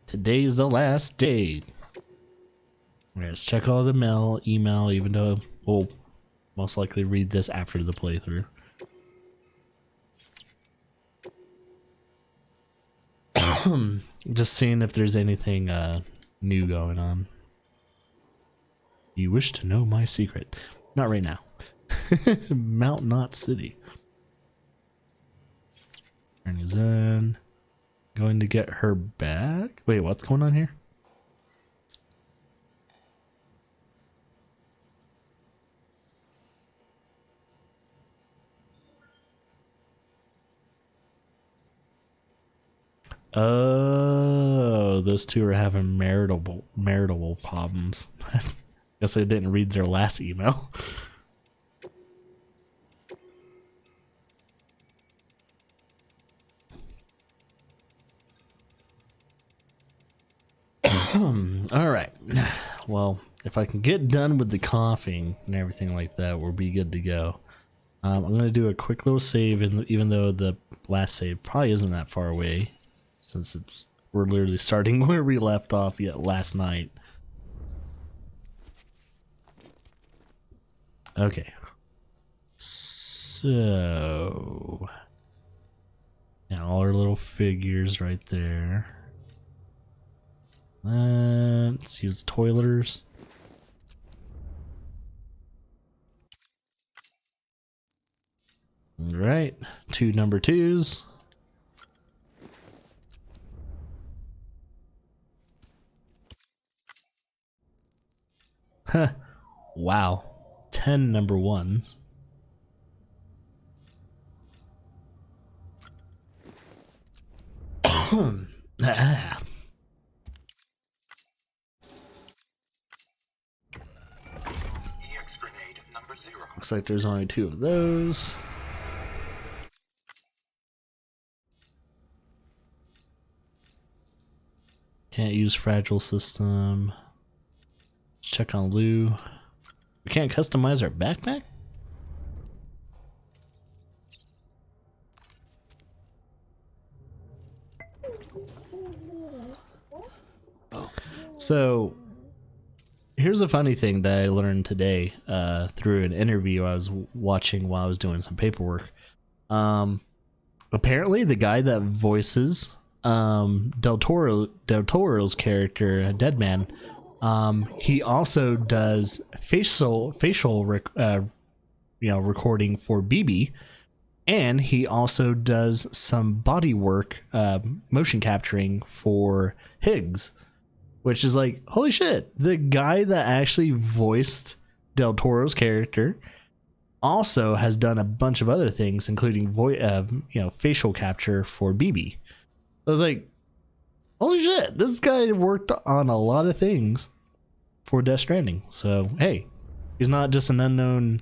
Today's the last day. Let's check all the mail, email, even though we'll most likely read this after the playthrough. Just seeing if there's anything new going on. You wish to know my secret? Not right now. Mount Knot City. Turn is in. Going to get her back? Wait, what's going on here? Oh, those two are having marital problems. Guess I didn't read their last email. All right. Well, if I can get done with the coughing and everything like that, we'll be good to go. I'm going to do a quick little save, and even though the last save probably isn't that far away, since we're literally starting where we left off yet last night. Okay. So, yeah, all our little figures right there. Let's use the toileters. All right, 2 number 2s. Huh. Wow. 10 number 1s. Ah. Looks like there's only 2 of those. Can't use fragile system. Let's check on Lou. We can't customize our backpack? So here's a funny thing that I learned today through an interview I was watching while I was doing some paperwork. Apparently the guy that voices Del Toro's character, Deadman, he also does facial recording for BB, and he also does some body work, motion capturing for Higgs. Which is like, holy shit, the guy that actually voiced Del Toro's character also has done a bunch of other things, including facial capture for BB. I was like, holy shit, this guy worked on a lot of things for Death Stranding. So, hey, he's not just an unknown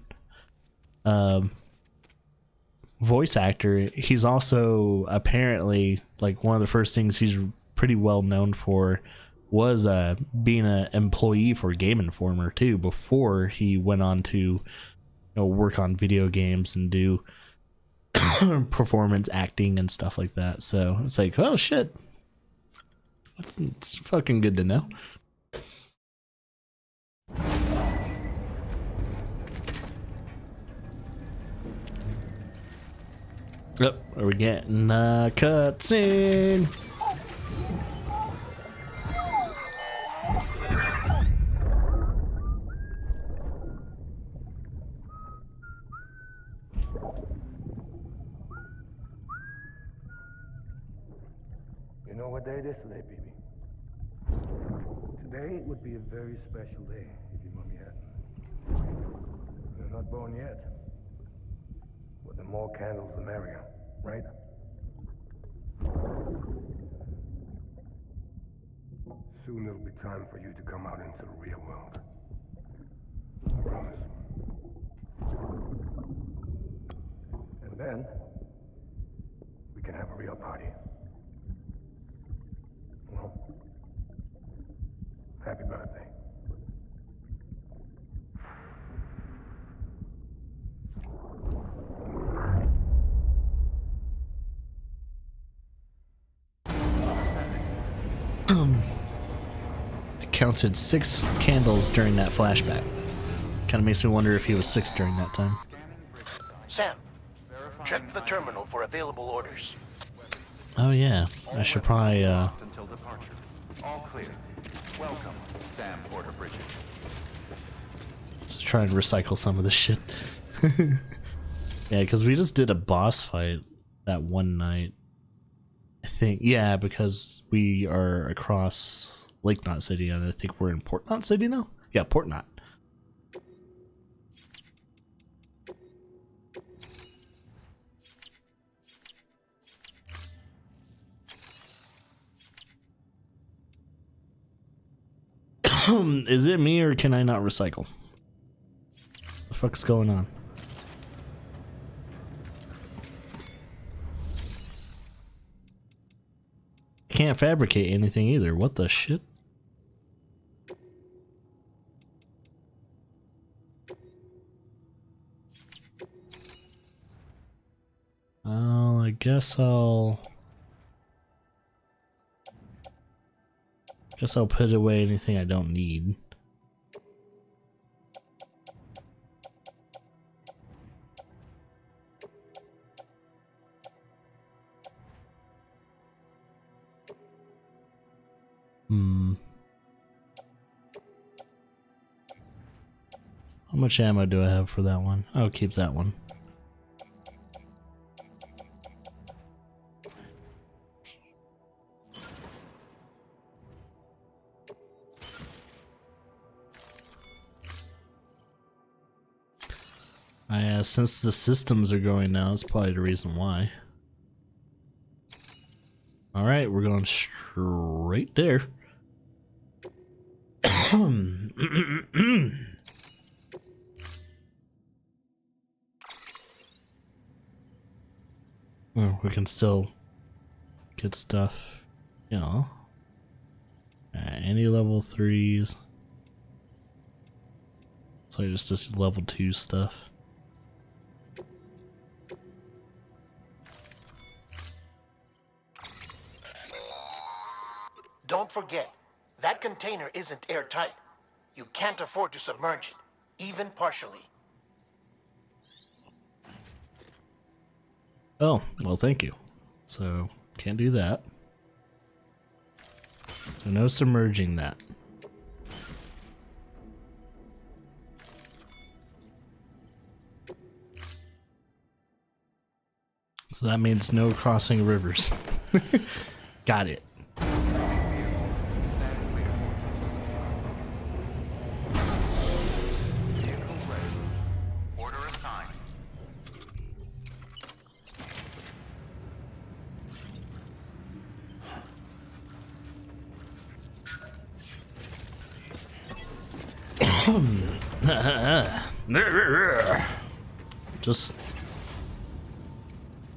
voice actor. He's also apparently, like, one of the first things he's pretty well known for was being an employee for Game Informer too, before he went on to work on video games and do performance acting and stuff like that. So it's like, oh shit, it's fucking good to know. Yep, are we getting a cutscene? You know what day it is today, baby? Today would be a very special day if your mommy hadn't. You're not born yet. But the more candles, the merrier, right? Soon it'll be time for you to come out into the real world. I promise. And then, we can have a real party. Well, happy birthday. I counted 6 candles during that flashback. Kind of makes me wonder if he was 6 during that time. Sam, check the terminal for available orders. Oh yeah, I should probably until departure. All clear. Welcome, Sam Porter Bridges. just try and recycle some of this shit. Yeah, because we just did a boss fight that one night. I think, yeah, because we are across Lake Knot City, and I think we're in Port Knot City now? Yeah, Port Knot. Is it me, or can I not recycle? What the fuck's going on? Can't fabricate anything either. What the shit? Well, I guess I'll put away anything I don't need. How much ammo do I have for that one? I'll keep that one. Since the systems are going now, that's probably the reason why. Alright, we're going straight there. Oh, we can still get stuff, you know. Any level 3s. So it's just level 2 stuff. Don't forget, that container isn't airtight. You can't afford to submerge it, even partially. Oh, well, thank you. So, can't do that. So, no submerging that. So that means no crossing rivers. Got it. Stand clear. Vehicle ready. Order assigned. Just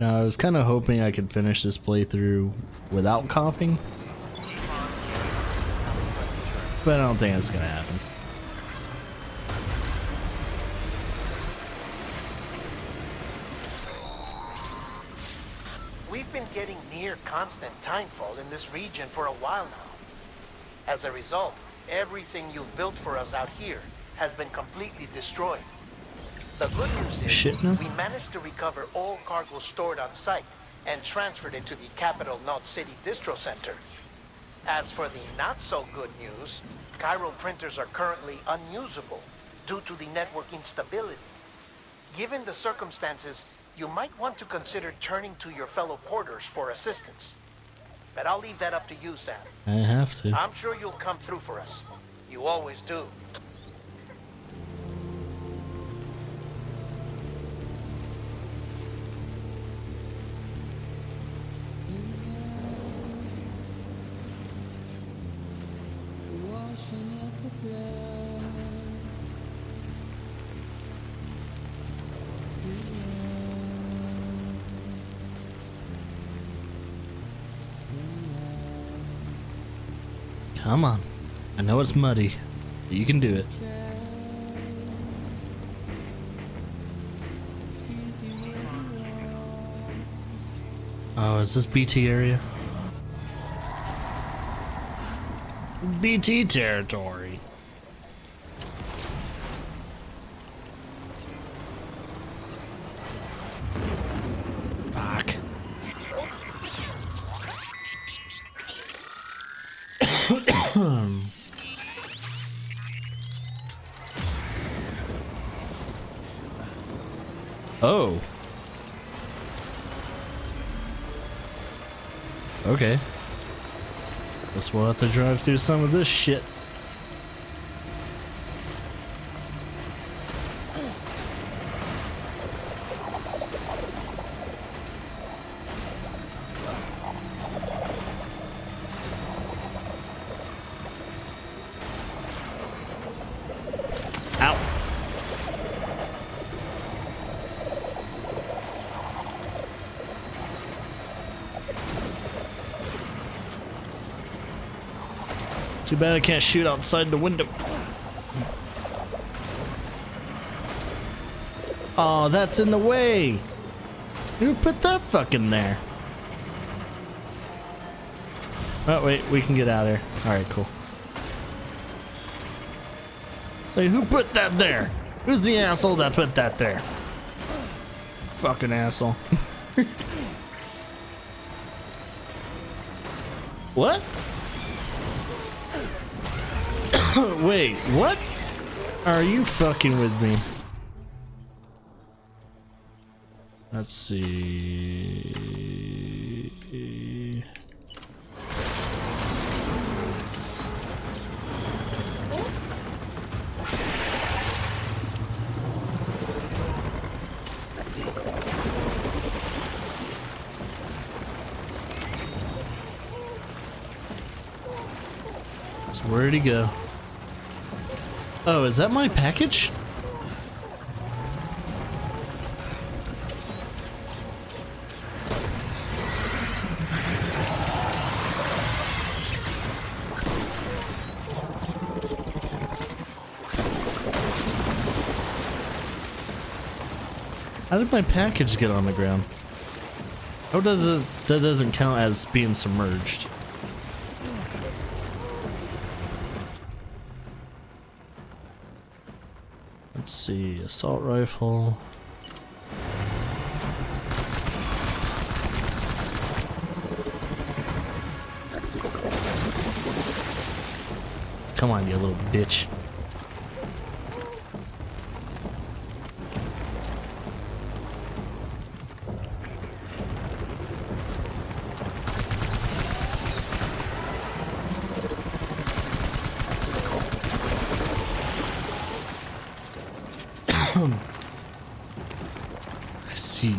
now, I was kind of hoping I could finish this playthrough without coughing, but I don't think that's gonna happen. We've been getting near constant timefall in this region for a while now. As a result, everything you've built for us out here has been completely destroyed. The good news is Shit, no? we managed to recover all cargo stored on site and transferred it to the capital Knot City Distro Center. As for the not so good news, chiral printers are currently unusable due to the network instability. Given the circumstances, you might want to consider turning to your fellow porters for assistance. But I'll leave that up to you, Sam. I have to. I'm sure you'll come through for us. You always do. Come on. I know it's muddy, but you can do it. Oh, is this BT area? BT territory. Fuck. Oh. Okay. Guess we'll have to drive through some of this shit. Ow. Too bad I can't shoot outside the window. Oh, that's in the way. Who put that fucking there? Oh, wait, we can get out of here. Alright, cool. Say, who put that there? Who's the asshole that put that there? Fucking asshole. What? Wait, what? Are you fucking with me? Let's see. So where'd he go? Oh, is that my package? How did my package get on the ground? Oh, that doesn't count as being submerged. Let's see, assault rifle. Come on, you little bitch. I see you.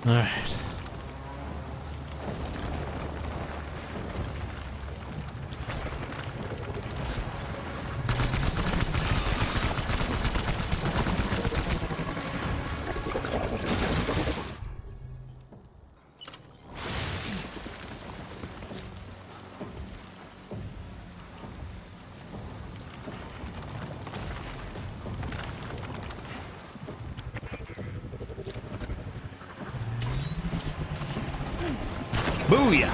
All right. Booyah!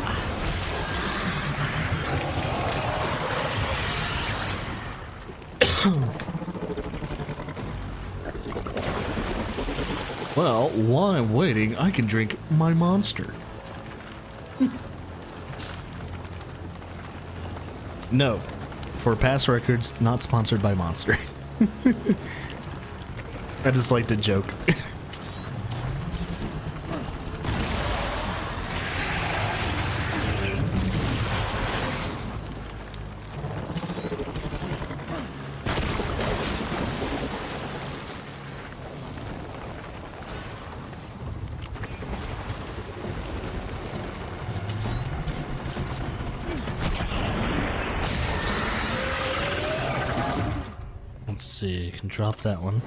Well, while I'm waiting, I can drink my monster. No, for past records, not sponsored by Monster. I just like to joke. Let's see, can drop that one.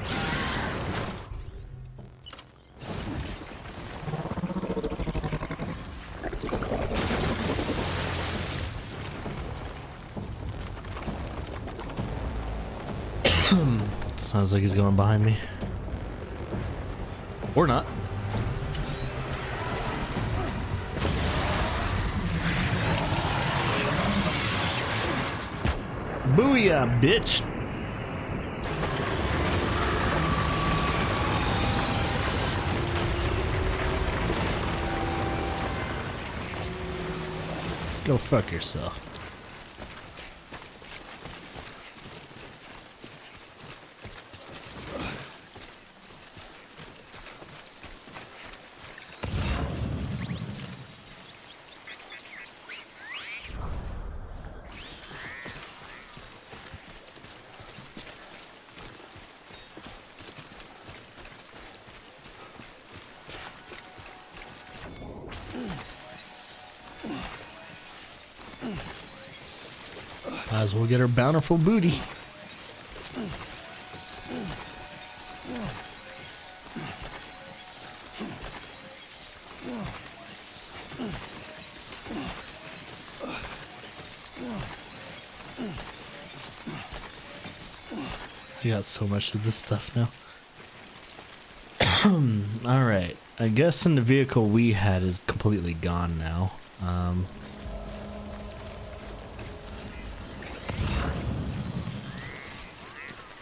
Sounds like he's going behind me. Or not. Booyah, bitch! Go fuck yourself. Might as well get her bountiful booty. You got so much of this stuff now. Alright. I guess in the vehicle we had is completely gone now.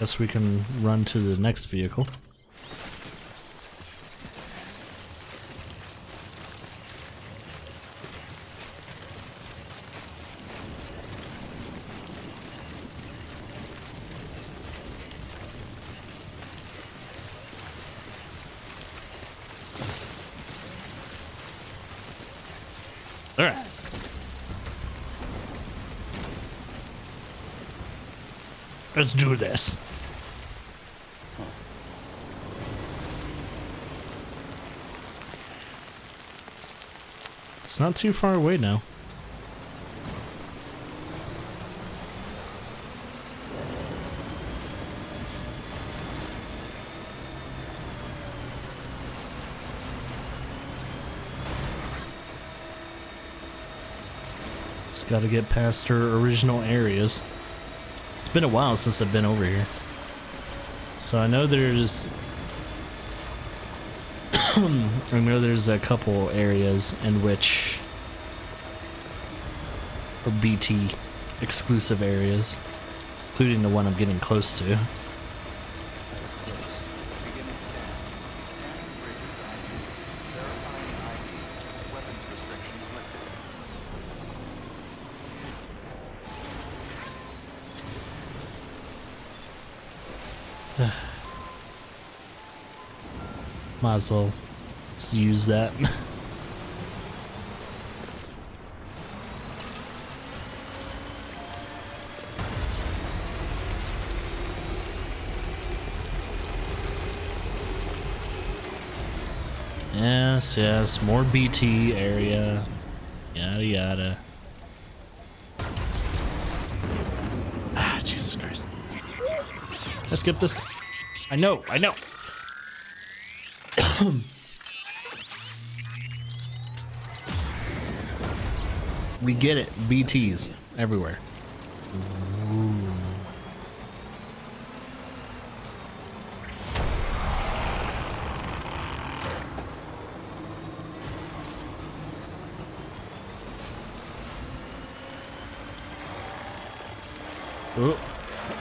Guess we can run to the next vehicle. All right. Let's do this. It's not too far away now. Just gotta get past her original areas. It's been a while since I've been over here. So I know there's a couple areas in which are BT exclusive areas, including the one I'm getting close to. Might as well just use that. Yes, yes, more BT area. Yada yada. Ah, Jesus Christ. Let's skip this. I know. We get it. BTs everywhere. Ooh.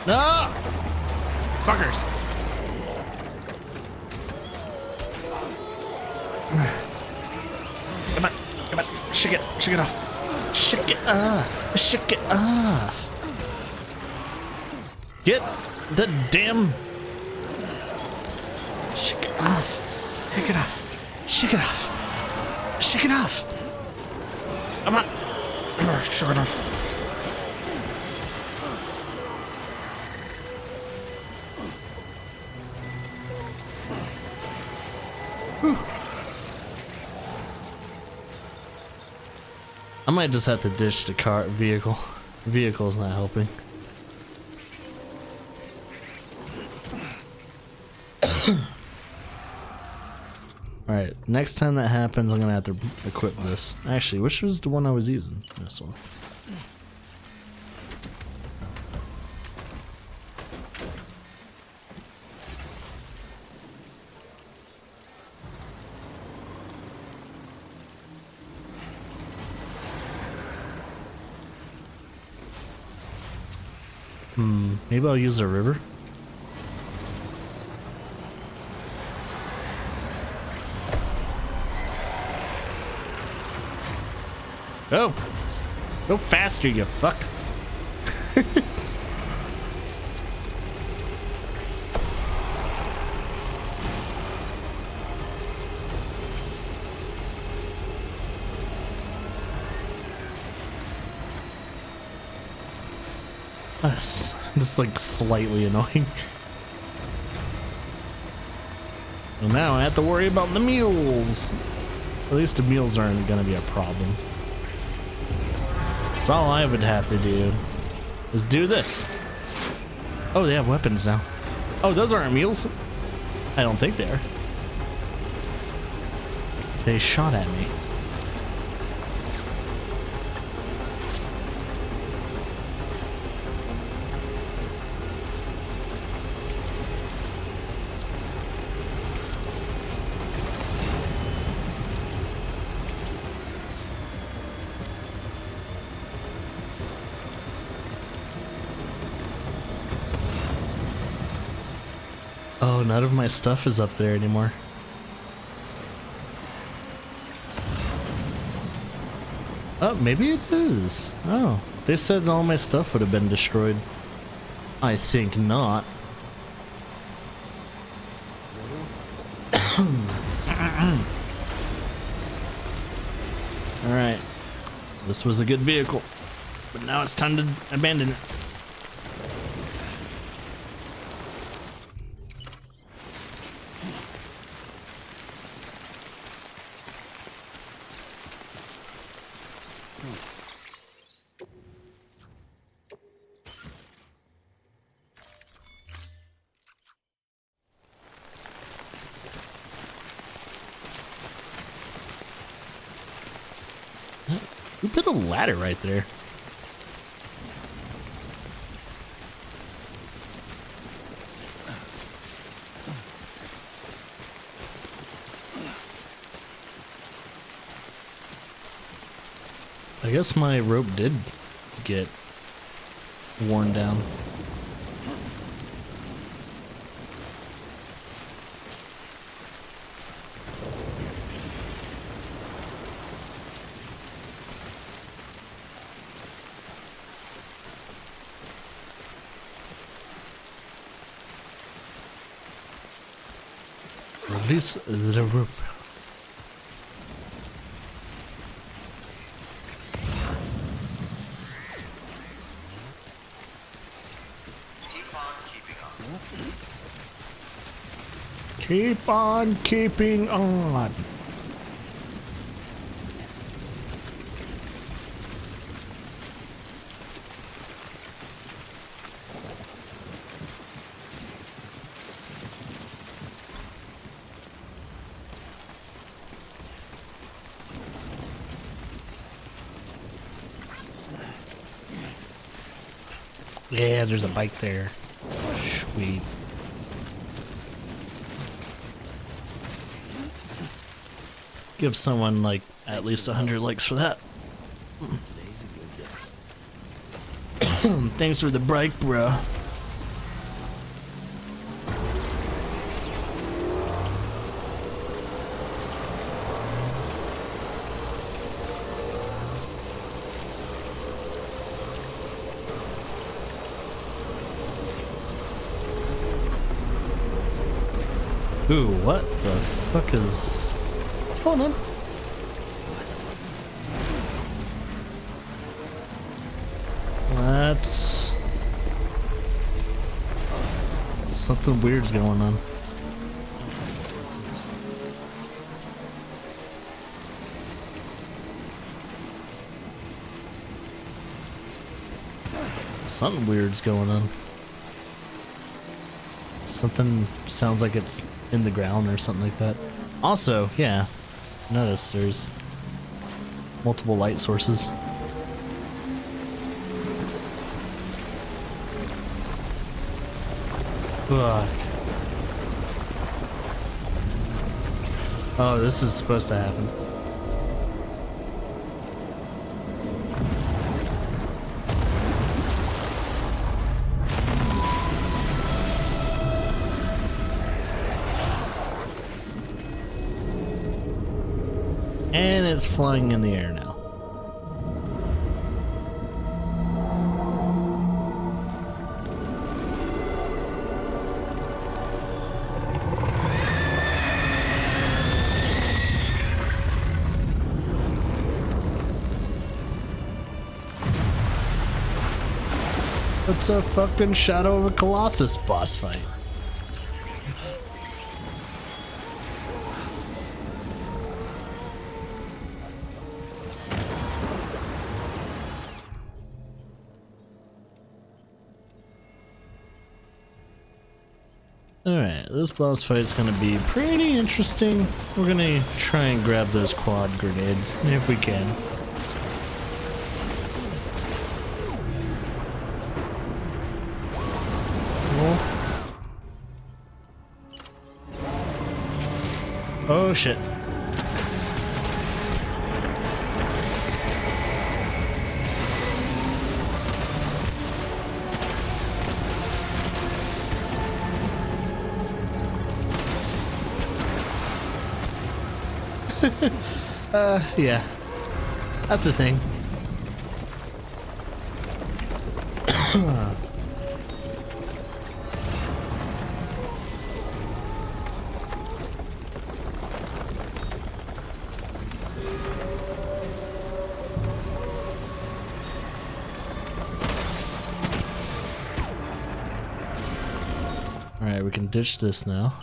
No! Fuckers! Come on, shake it off. Shake it off. Get the damn. Shake it off. Shake it off. Shake it off. Shake it off. Come on. Shake it off. I might just have to ditch the vehicle. The vehicle's not helping. Alright, next time that happens, I'm gonna have to equip this. Actually, which was the one I was using? This one. Maybe I'll use a river. Go! Go faster, you fuck! This is like slightly annoying. Well, now I have to worry about the mules. At least the mules aren't gonna be a problem. So all I would have to do is do this. Oh, they have weapons now. Oh, those aren't mules? I don't think they are. They shot at me. Oh, none of my stuff is up there anymore. Oh, maybe it is. Oh, they said all my stuff would have been destroyed. I think not. Alright. This was a good vehicle, but now it's time to abandon it. Who put a ladder right there? I guess my rope did get worn down. Release the rope. Keep on keeping on. Yeah, there's a bike there. Sweet. Give someone like at least 100 likes for that. Thanks for the bike, bro. Ooh, what the fuck is... What's going on? That's... Something weird's going on. Something weird's going on. Something sounds like it's in the ground or something like that. Also, yeah, notice there's multiple light sources. Fuck. Oh, this is supposed to happen. it's flying in the air now. It's a fucking Shadow of a Colossus boss fight. Alright, this boss fight's gonna be pretty interesting. We're gonna try and grab those quad grenades if we can. Oh shit. Yeah. That's the thing. Alright, we can ditch this now.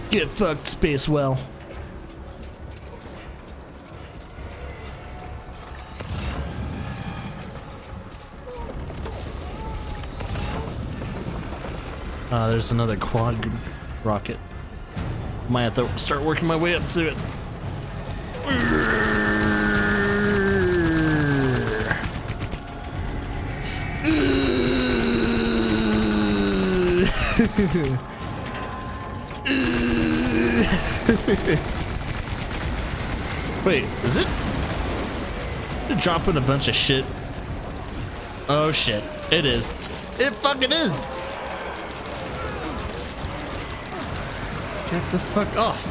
Get fucked, Space Well. There's another quad rocket. Might have to start working my way up to it. Wait, is it? Dropping a bunch of shit. Oh shit, it is. It fucking is. Get the fuck off.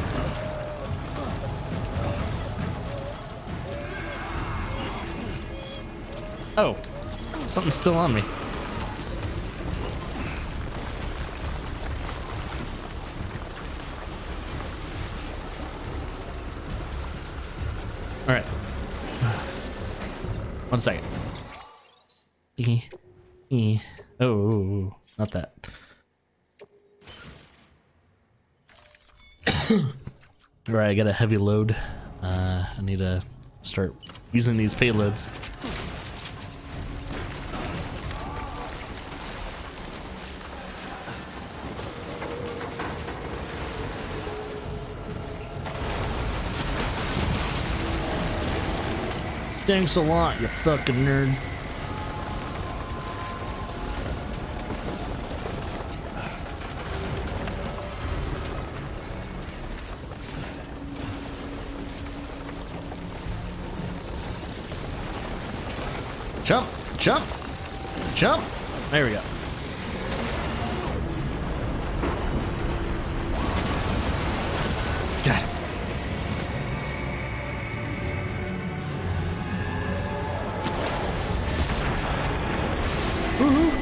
Oh, something's still on me. All right. 1 second. Oh, not that. Alright, I got a heavy load. I need to start using these payloads. Thanks a lot, you fucking nerd. Jump, jump, jump. There we go. Got it. Woohoo.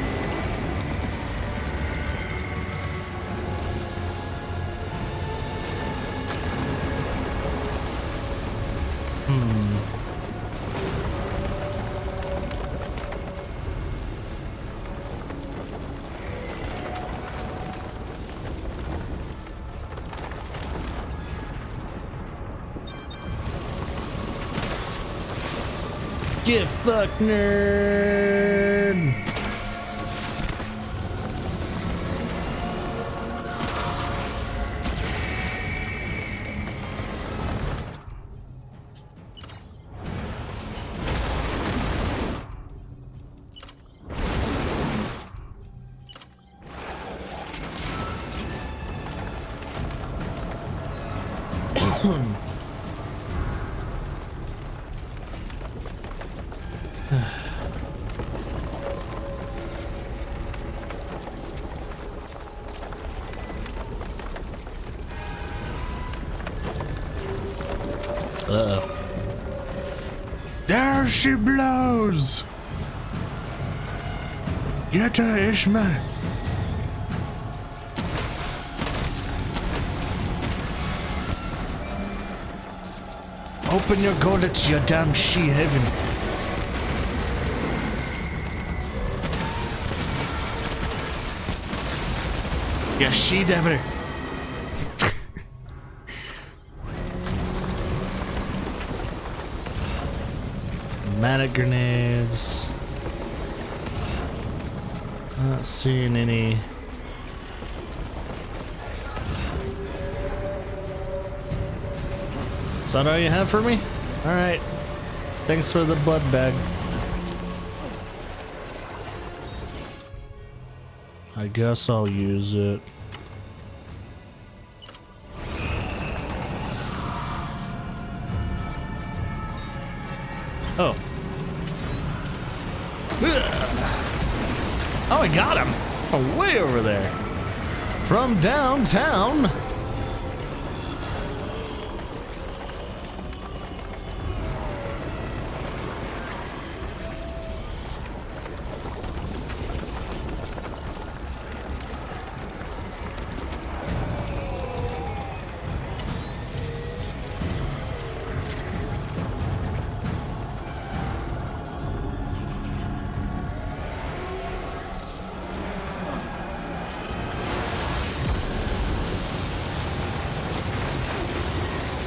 Get fucked, nerd! Uh-oh. There she blows! Get her, Ishmael! Open your gullet to your damn she heaven. Yeah, she devil. Manic grenades. Not seeing any. Is that all you have for me? Alright. Thanks for the blood bag. I guess I'll use it. Oh. Oh, I got him! Oh, way over there. From downtown.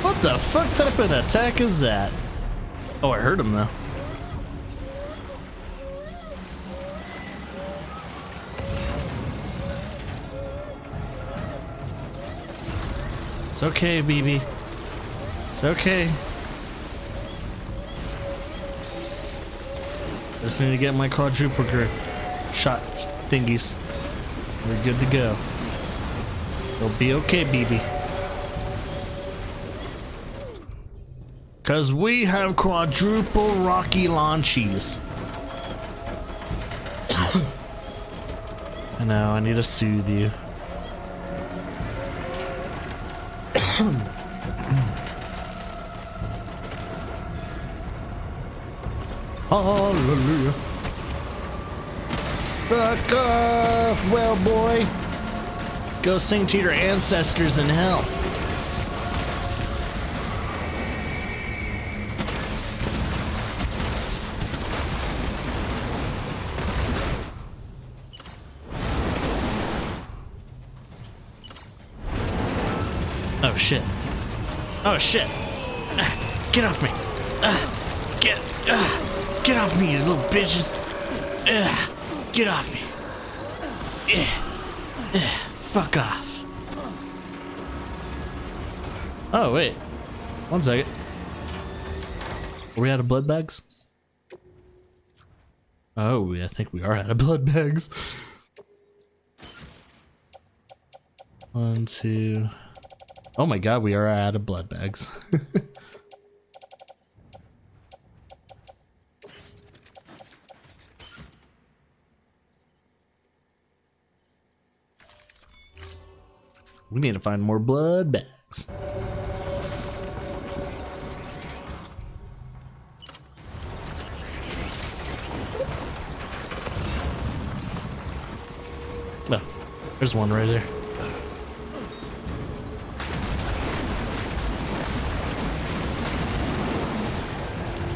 What the fuck type of attack is that? Oh, I heard him though. It's okay, BB. It's okay. Just need to get my quadruple shot thingies. We're good to go. It'll be okay, BB. Cause we have quadruple rocky launchies. I know, I need to soothe you. Hallelujah. Fuck off, well boy. Go sing to your ancestors in hell. Oh shit. Oh shit. Get off me. Get off me, you little bitches. Get off me. Fuck off. Oh, wait. 1 second. Are we out of blood bags? Oh, I think we are out of blood bags. 1, 2. Oh my god, we are out of blood bags. We need to find more blood bags. No, there's one right there.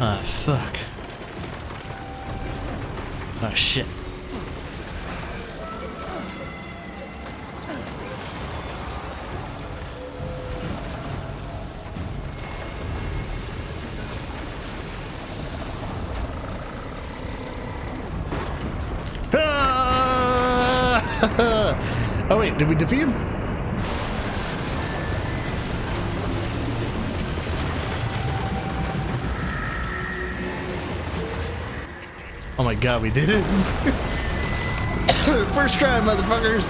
Ah, fuck. Oh, shit. Oh, wait, did we defeat him? Oh my god, we did it. First try, motherfuckers.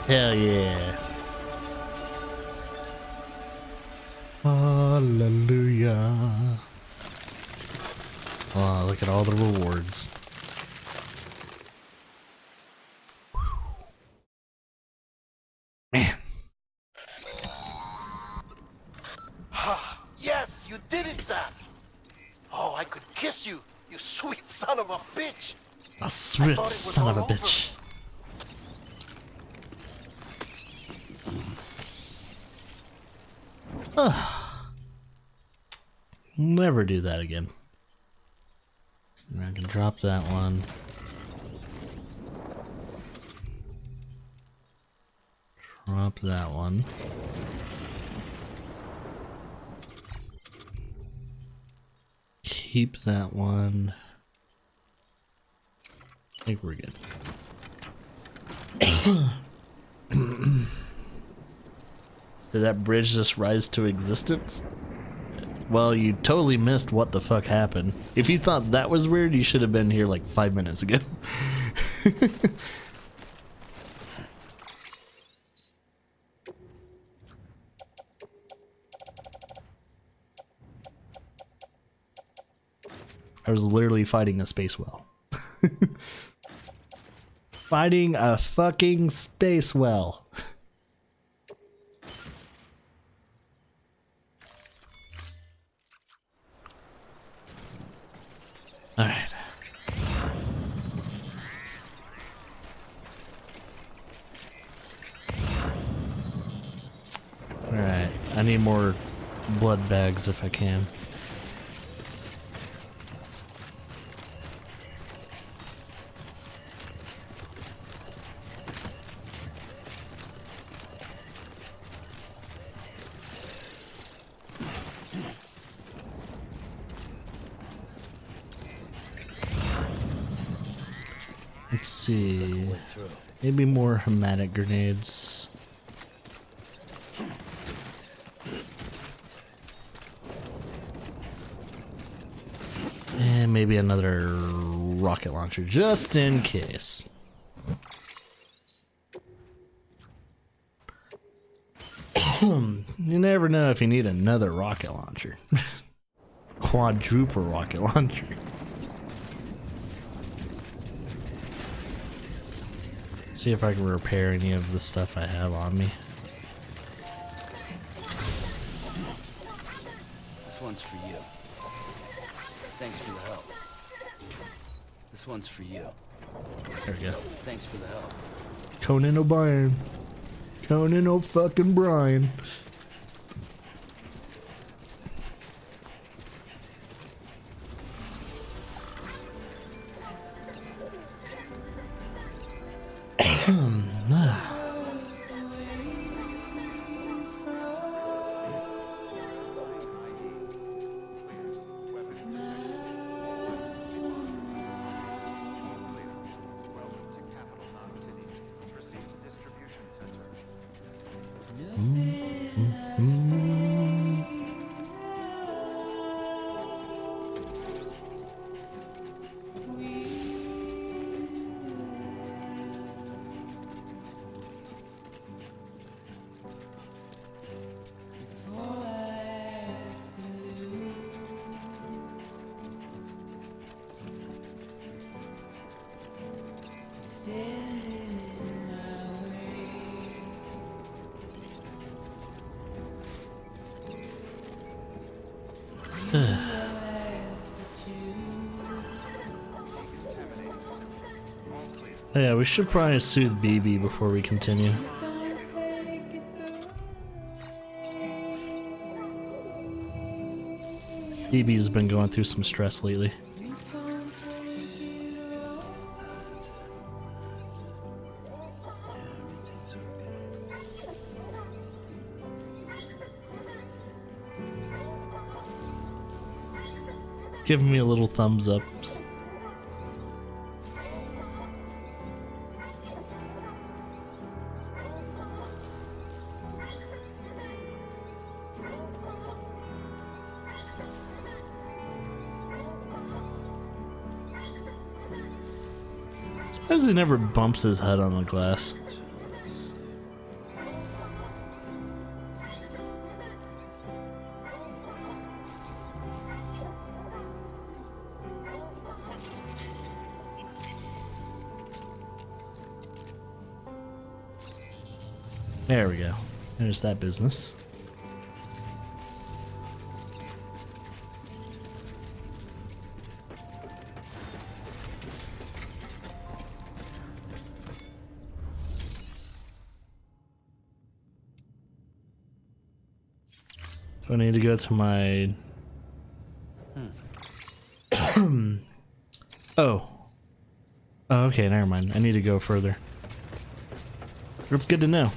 Hell yeah. look at all the rewards. Man. Yes, you did it, Sam. Oh, I could kiss you, you sweet son of a bitch. A sweet son of a bitch. Never do that again. I can drop that one. Drop that one. Keep that one. I think we're good. Did that bridge just rise to existence? Well, you totally missed what the fuck happened. If you thought that was weird, you should have been here like 5 minutes ago. I was literally fighting a space whale. Fighting a fucking space whale. Alright. Alright. I need more blood bags if I can. Let's see. Maybe more hematic grenades. And maybe another rocket launcher just in case. You never know if you need another rocket launcher. Quadruple rocket launcher. See if I can repair any of the stuff I have on me. This one's for you. Thanks for the help. This one's for you. There we go. Thanks for the help. Conan O'Brien. Conan O'fucking Bryan. Yeah, we should probably soothe BB before we continue. BB's been going through some stress lately. Give me a little thumbs up. Suppose he never bumps his head on the glass. There we go. There's that business. Do I need to go to my... Oh. Oh, okay, never mind. I need to go further. That's good to know.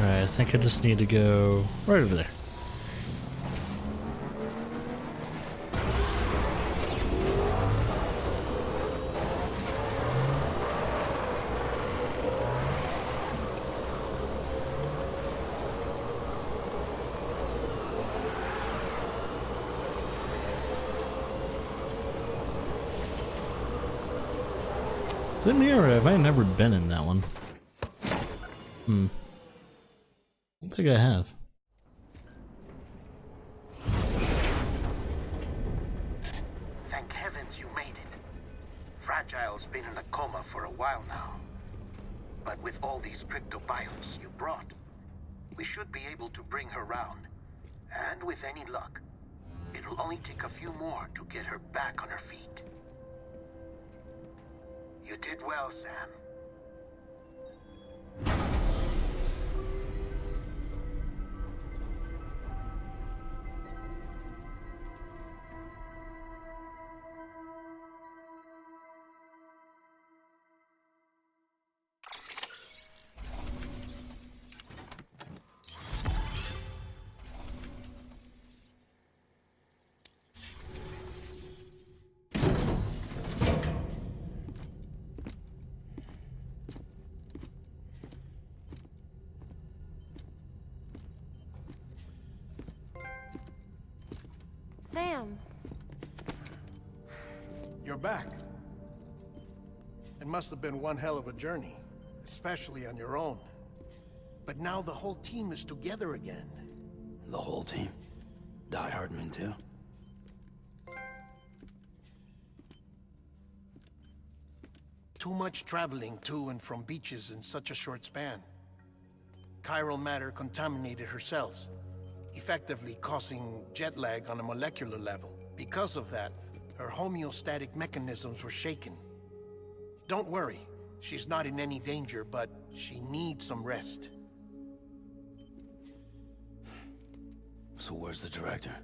Alright, I think I just need to go right over there. Is it me or have I never been in that one? I don't think I have. Thank heavens you made it. Fragile's been in a coma for a while now. But with all these cryptobiotes you brought, we should be able to bring her round. And with any luck, it'll only take a few more to get her back on her feet. You did well, Sam. Sam. You're back. It must have been one hell of a journey, especially on your own. But now the whole team is together again. The whole team? Die Hardman too? Too much traveling to and from beaches in such a short span. Chiral matter contaminated her cells, effectively causing jet lag on a molecular level. Because of that, her homeostatic mechanisms were shaken. Don't worry, she's not in any danger, but she needs some rest. So where's the director?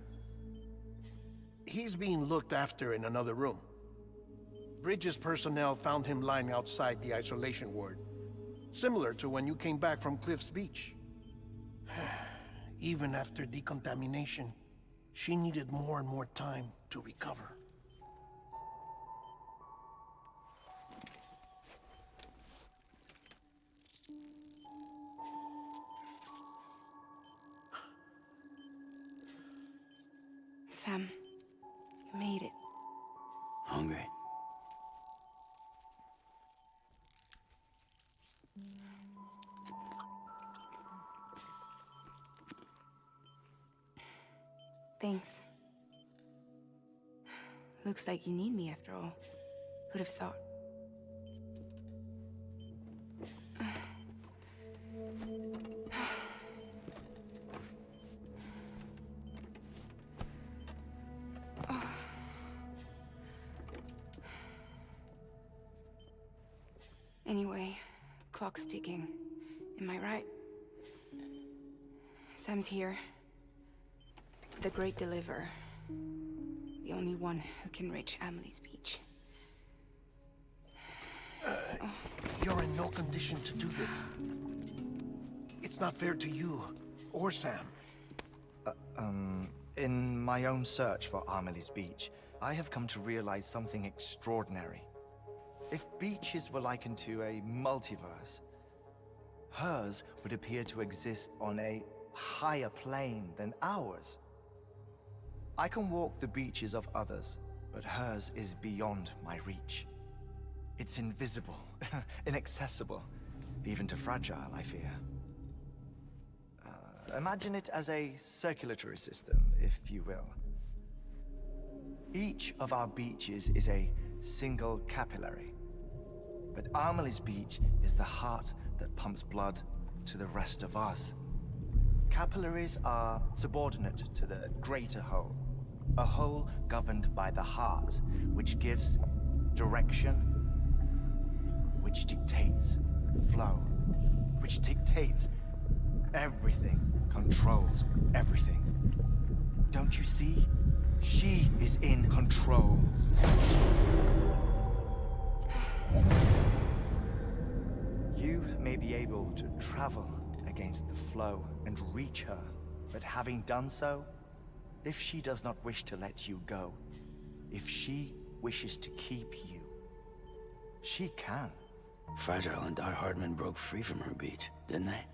He's being looked after in another room. Bridges personnel found him lying outside the isolation ward, similar to when you came back from Cliff's Beach. Even after decontamination, she needed more and more time to recover. Sam, you made it. Hungry? Thanks. Looks like you need me after all. Who'd have thought? Anyway, clock's ticking. Am I right? Sam's here. The Great Deliverer. The only one who can reach Amelie's Beach. You're in no condition to do this. It's not fair to you or Sam. In my own search for Amelie's Beach, I have come to realize something extraordinary. If beaches were likened to a multiverse, hers would appear to exist on a higher plane than ours. I can walk the beaches of others, but hers is beyond my reach. It's invisible, inaccessible, even to Fragile, I fear. Imagine it as a circulatory system, if you will. Each of our beaches is a single capillary. But Amelie's beach is the heart that pumps blood to the rest of us. Capillaries are subordinate to the greater whole. A whole governed by the heart, which gives direction, which dictates flow, which dictates everything, controls everything. Don't you see? She is in control. You may be able to travel against the flow and reach her, but having done so, if she does not wish to let you go, if she wishes to keep you, she can. Fragile and Die Hardman broke free from her beach, didn't they?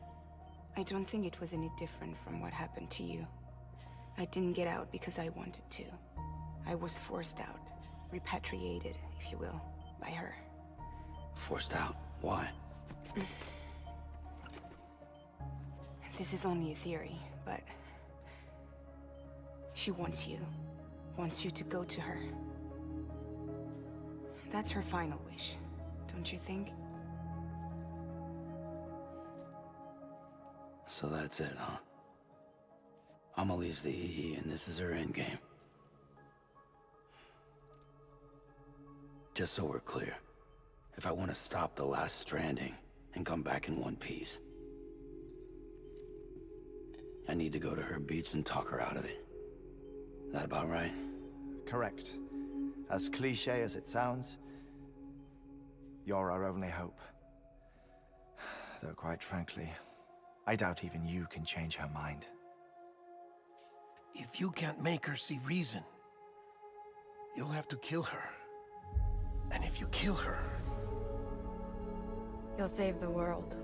I don't think it was any different from what happened to you. I didn't get out because I wanted to. I was forced out, repatriated, if you will, by her. Forced out? Why? This is only a theory, but she wants you to go to her. That's her final wish, don't you think? So that's it, huh? Amelie's the EE, and this is her endgame. Just so we're clear, if I want to stop the last Stranding and come back in one piece, I need to go to her beach and talk her out of it. That about right? Correct. As cliche as it sounds, you're our only hope. Though quite frankly, I doubt even you can change her mind. If you can't make her see reason, you'll have to kill her. And if you kill her... You'll save the world,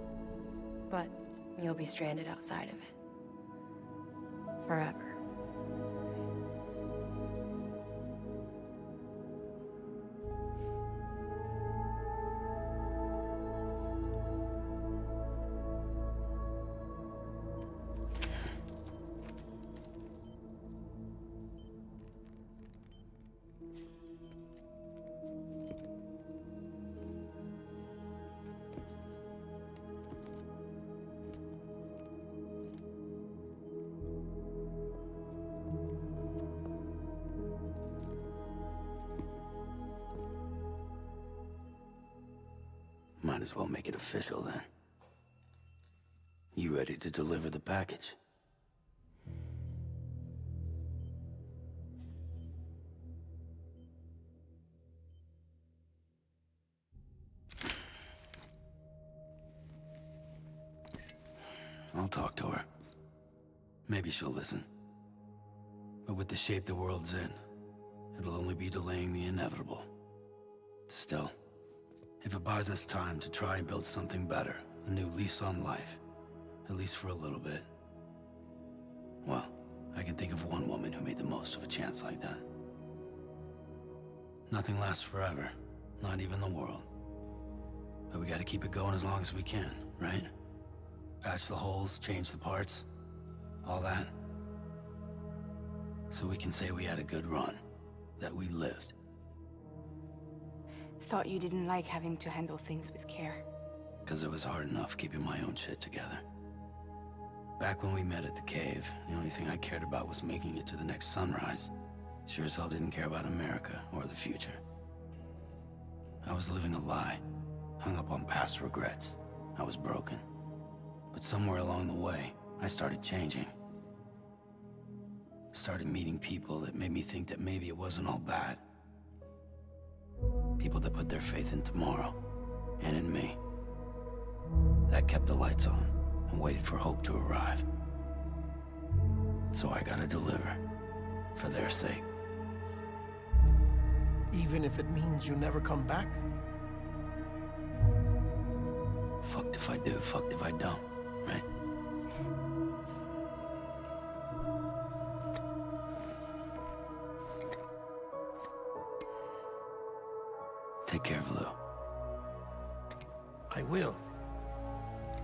but you'll be stranded outside of it. Forever. Might as well make it official then. You ready to deliver the package? I'll talk to her. Maybe she'll listen. But with the shape the world's in, it'll only be delaying the inevitable. Still, if it buys us time to try and build something better, a new lease on life, at least for a little bit, well, I can think of one woman who made the most of a chance like that. Nothing lasts forever, not even the world. But we gotta keep it going as long as we can, right? Patch the holes, change the parts, all that. So we can say we had a good run, that we lived. Thought you didn't like having to handle things with care. Because it was hard enough keeping my own shit together. Back when we met at the cave, the only thing I cared about was making it to the next sunrise. Sure as hell didn't care about America or the future. I was living a lie, hung up on past regrets. I was broken. But somewhere along the way, I started changing. Started meeting people that made me think that maybe it wasn't all bad. People that put their faith in tomorrow, and in me. That kept the lights on, and waited for hope to arrive. So I gotta deliver, for their sake. Even if it means you never come back? Fucked if I do, fucked if I don't, right? Take care of Lou. I will.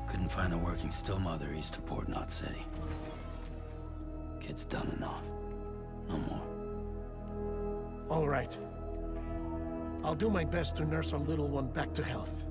Couldn't find a working still mother east of Port Knot City. Kid's done enough. No more. All right. I'll do my best to nurse our little one back to health.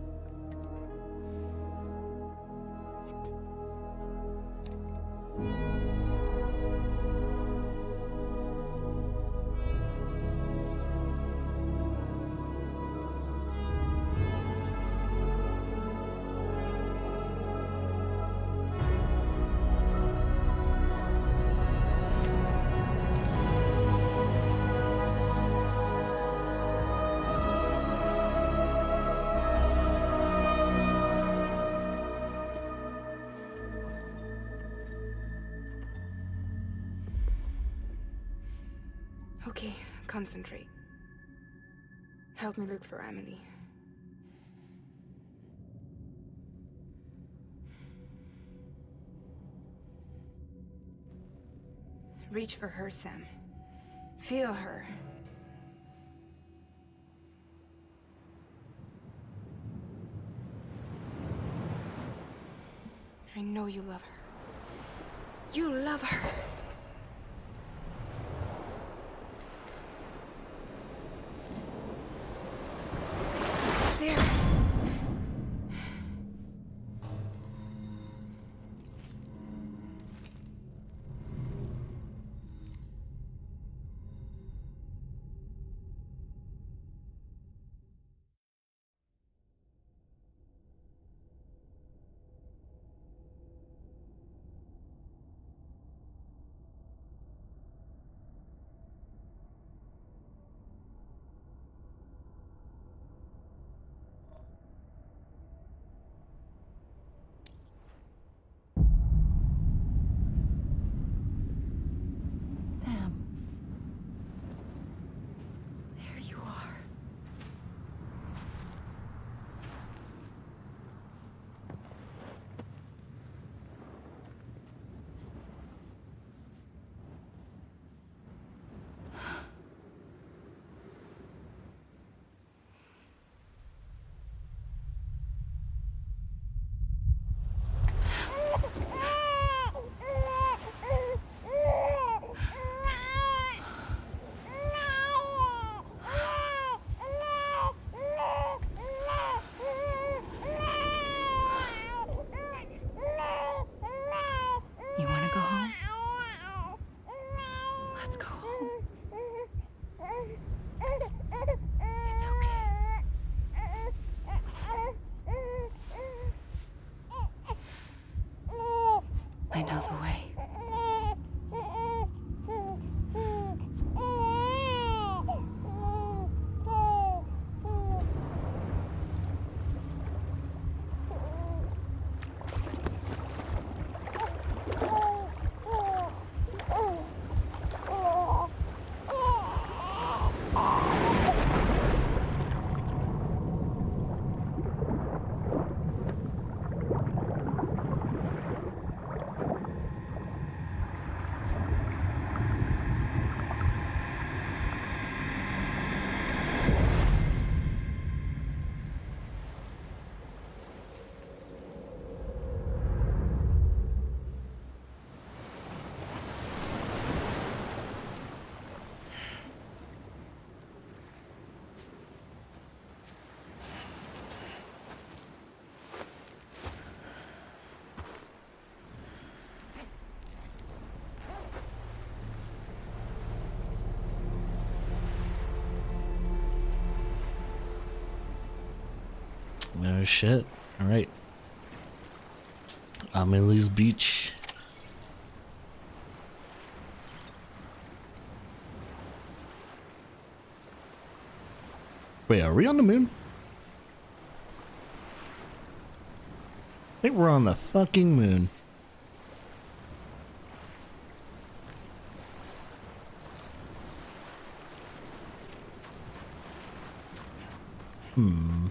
Okay, concentrate. Help me look for Emily. Reach for her, Sam. Feel her. I know you love her. You love her. There. Sam. There you are. You want to go home? Let's go home. It's okay. I know the way. No shit. All right. Amelie's Beach. Wait, are we on the moon? I think we're on the fucking moon. Hmm.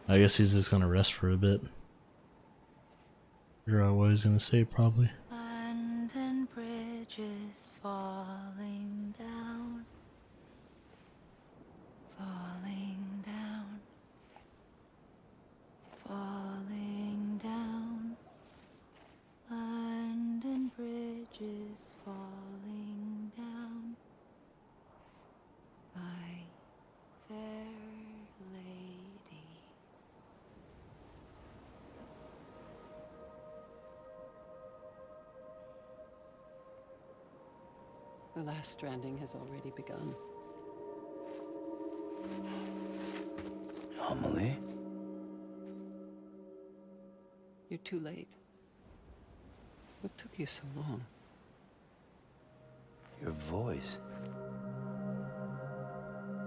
I guess he's just gonna rest for a bit. Figure out what he's gonna say probably. Abandoned bridges falling down, falling down, falling down. Abandoned bridges falling down. My fair lady. The last stranding has already begun. Amelie? You're too late. What took you so long? Your voice.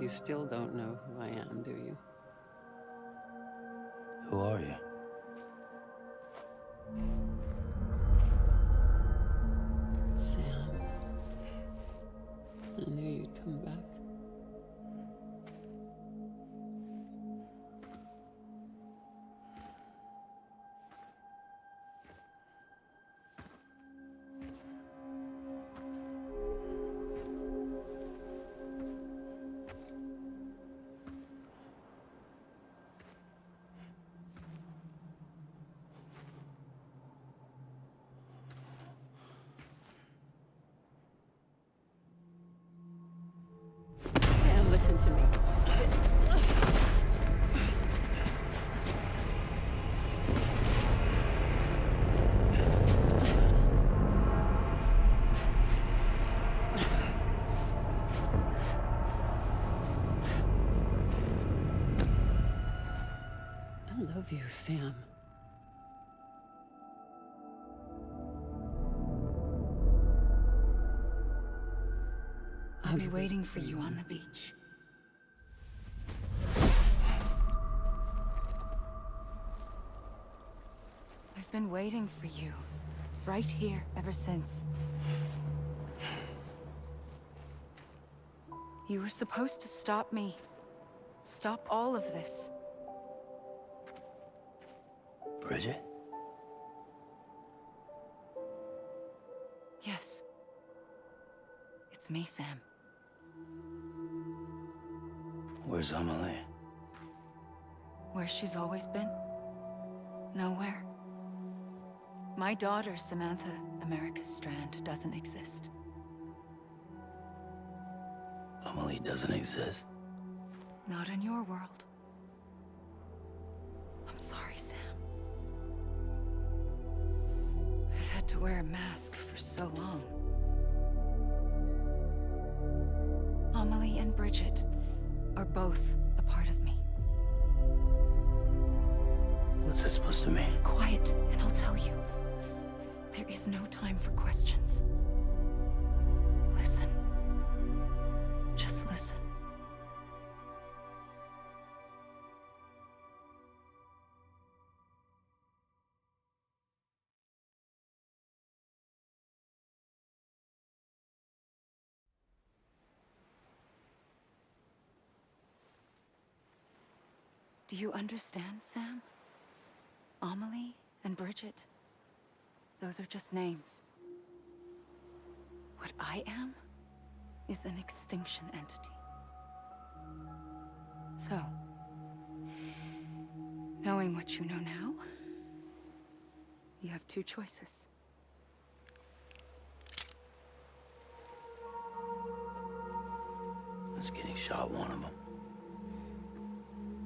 You still don't know who I am, do you? Who are you? Sam. I knew you'd come back. Sam, listen to me. I love you, Sam. I'll be waiting for you on the beach. I've been waiting for you, right here, ever since. You were supposed to stop me. Stop all of this. Bridget? Yes. It's me, Sam. Where's Amelie? Where she's always been. Nowhere. My daughter, Samantha America Strand, doesn't exist. Amelie doesn't exist. Not in your world. I'm sorry, Sam. I've had to wear a mask for so long. Amelie and Bridget are both a part of me. What's that supposed to mean? Quiet, and I'll tell you. There is no time for questions. Listen. Just listen. Do you understand, Sam? Amelie and Bridget, those are just names. What I am is an extinction entity. So, knowing what you know now, you have two choices. Is getting shot one of them?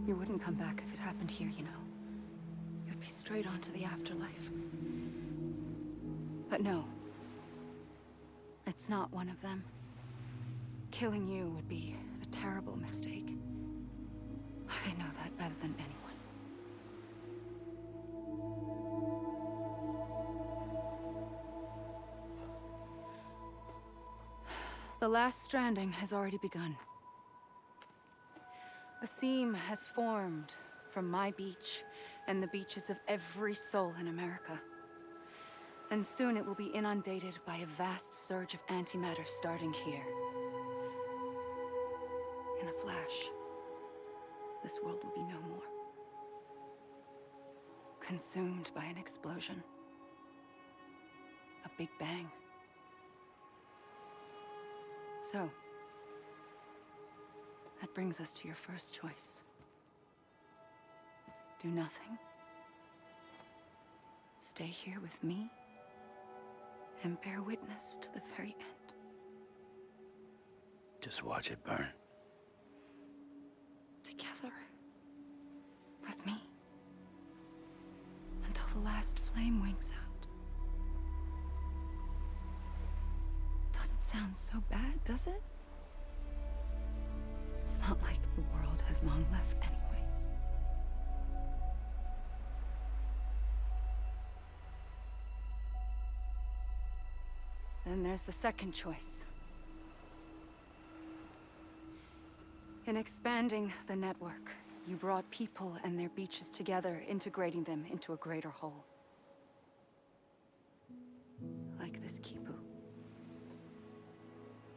You wouldn't come back if it happened here, you know. You'd be straight on to the afterlife. But no. It's not one of them. Killing you would be a terrible mistake. I know that better than anyone. The last stranding has already begun. A seam has formed from my beach and the beaches of every soul in America. And soon it will be inundated by a vast surge of antimatter starting here. In a flash, this world will be no more. Consumed by an explosion. Big Bang. So, that brings us to your first choice. Do nothing. Stay here with me and bear witness to the very end. Just watch it burn. Together. With me. Until the last flame winks out. Doesn't sound so bad, does it? It's not like the world has long left anyway. Then there's the second choice. In expanding the network, you brought people and their beaches together, integrating them into a greater whole. Like this Kipu.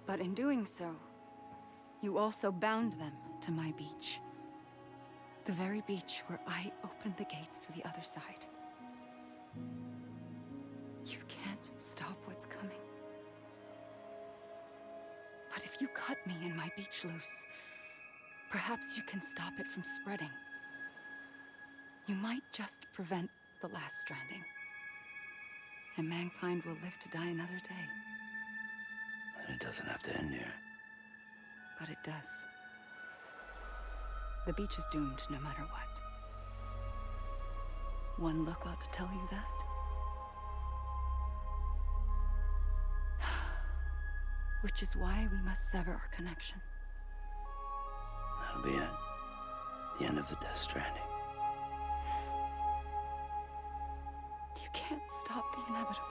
But in doing so, you also bound them to my beach. The very beach where I opened the gates to the other side. You can't stop what's coming. But if you cut me and my beach loose, perhaps you can stop it from spreading. You might just prevent the last stranding. And mankind will live to die another day. And it doesn't have to end here. But it does. The beach is doomed no matter what. One look ought to tell you that. Which is why we must sever our connection. That'll be it. The end of the Death Stranding. You can't stop the inevitable.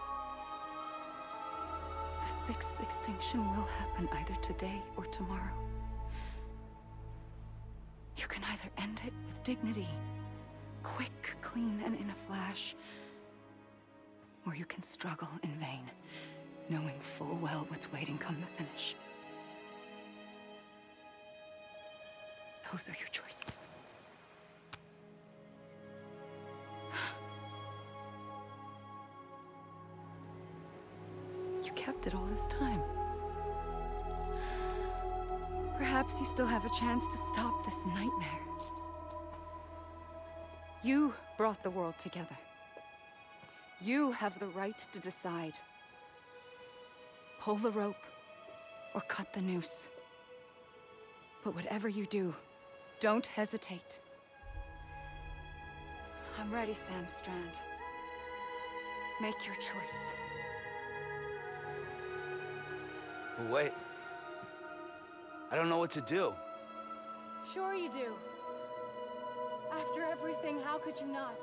The sixth extinction will happen either today or tomorrow. You can either end it with dignity, quick, clean, and in a flash, or you can struggle in vain, knowing full well what's waiting come the finish. Those are your choices. You kept it all this time. Perhaps you still have a chance to stop this nightmare. You brought the world together. You have the right to decide. Pull the rope or cut the noose. But whatever you do, don't hesitate. I'm ready, Sam Strand. Make your choice. But wait. I don't know what to do. Sure you do. After everything, how could you not?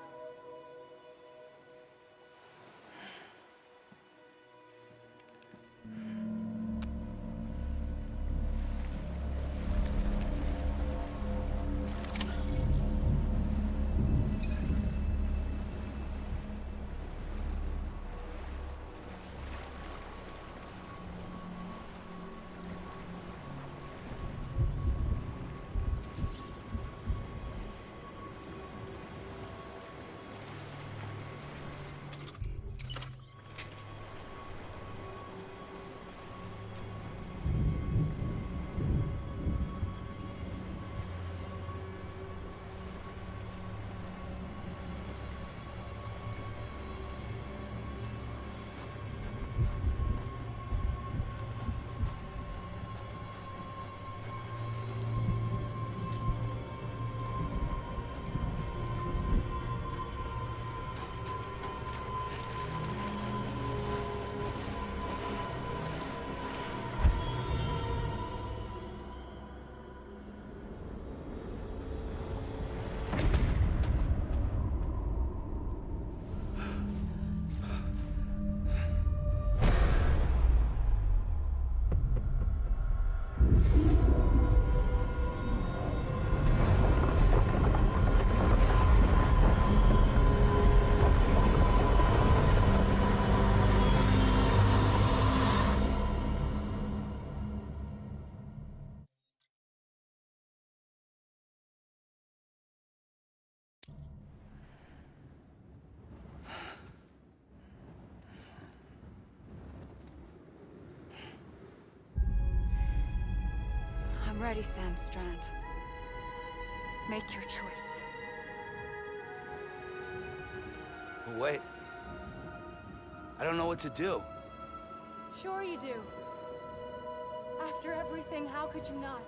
I'm ready, Sam Strand. Make your choice. But wait. I don't know what to do. Sure you do. After everything, how could you not?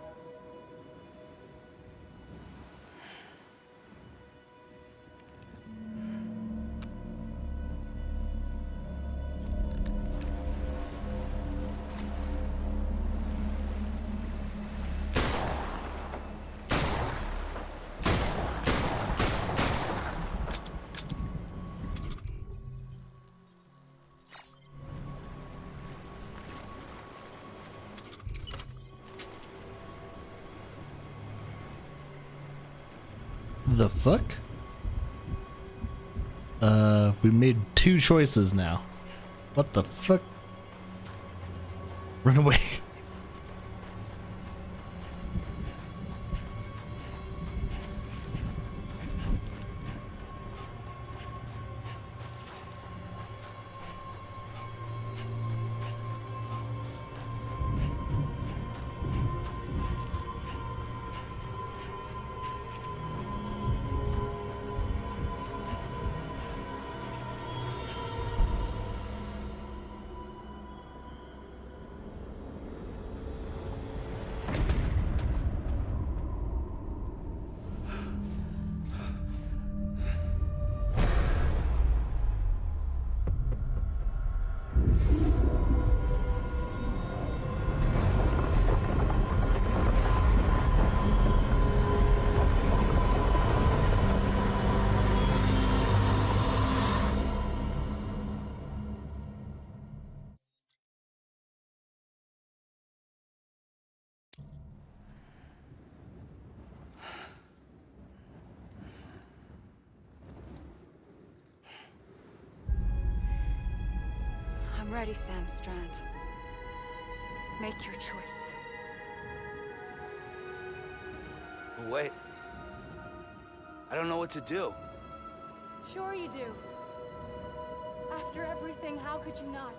The fuck? We made 2 choices now. What the fuck? Run away. I'm ready, Sam Strand. Make your choice. But wait. I don't know what to do. Sure you do. After everything, how could you not?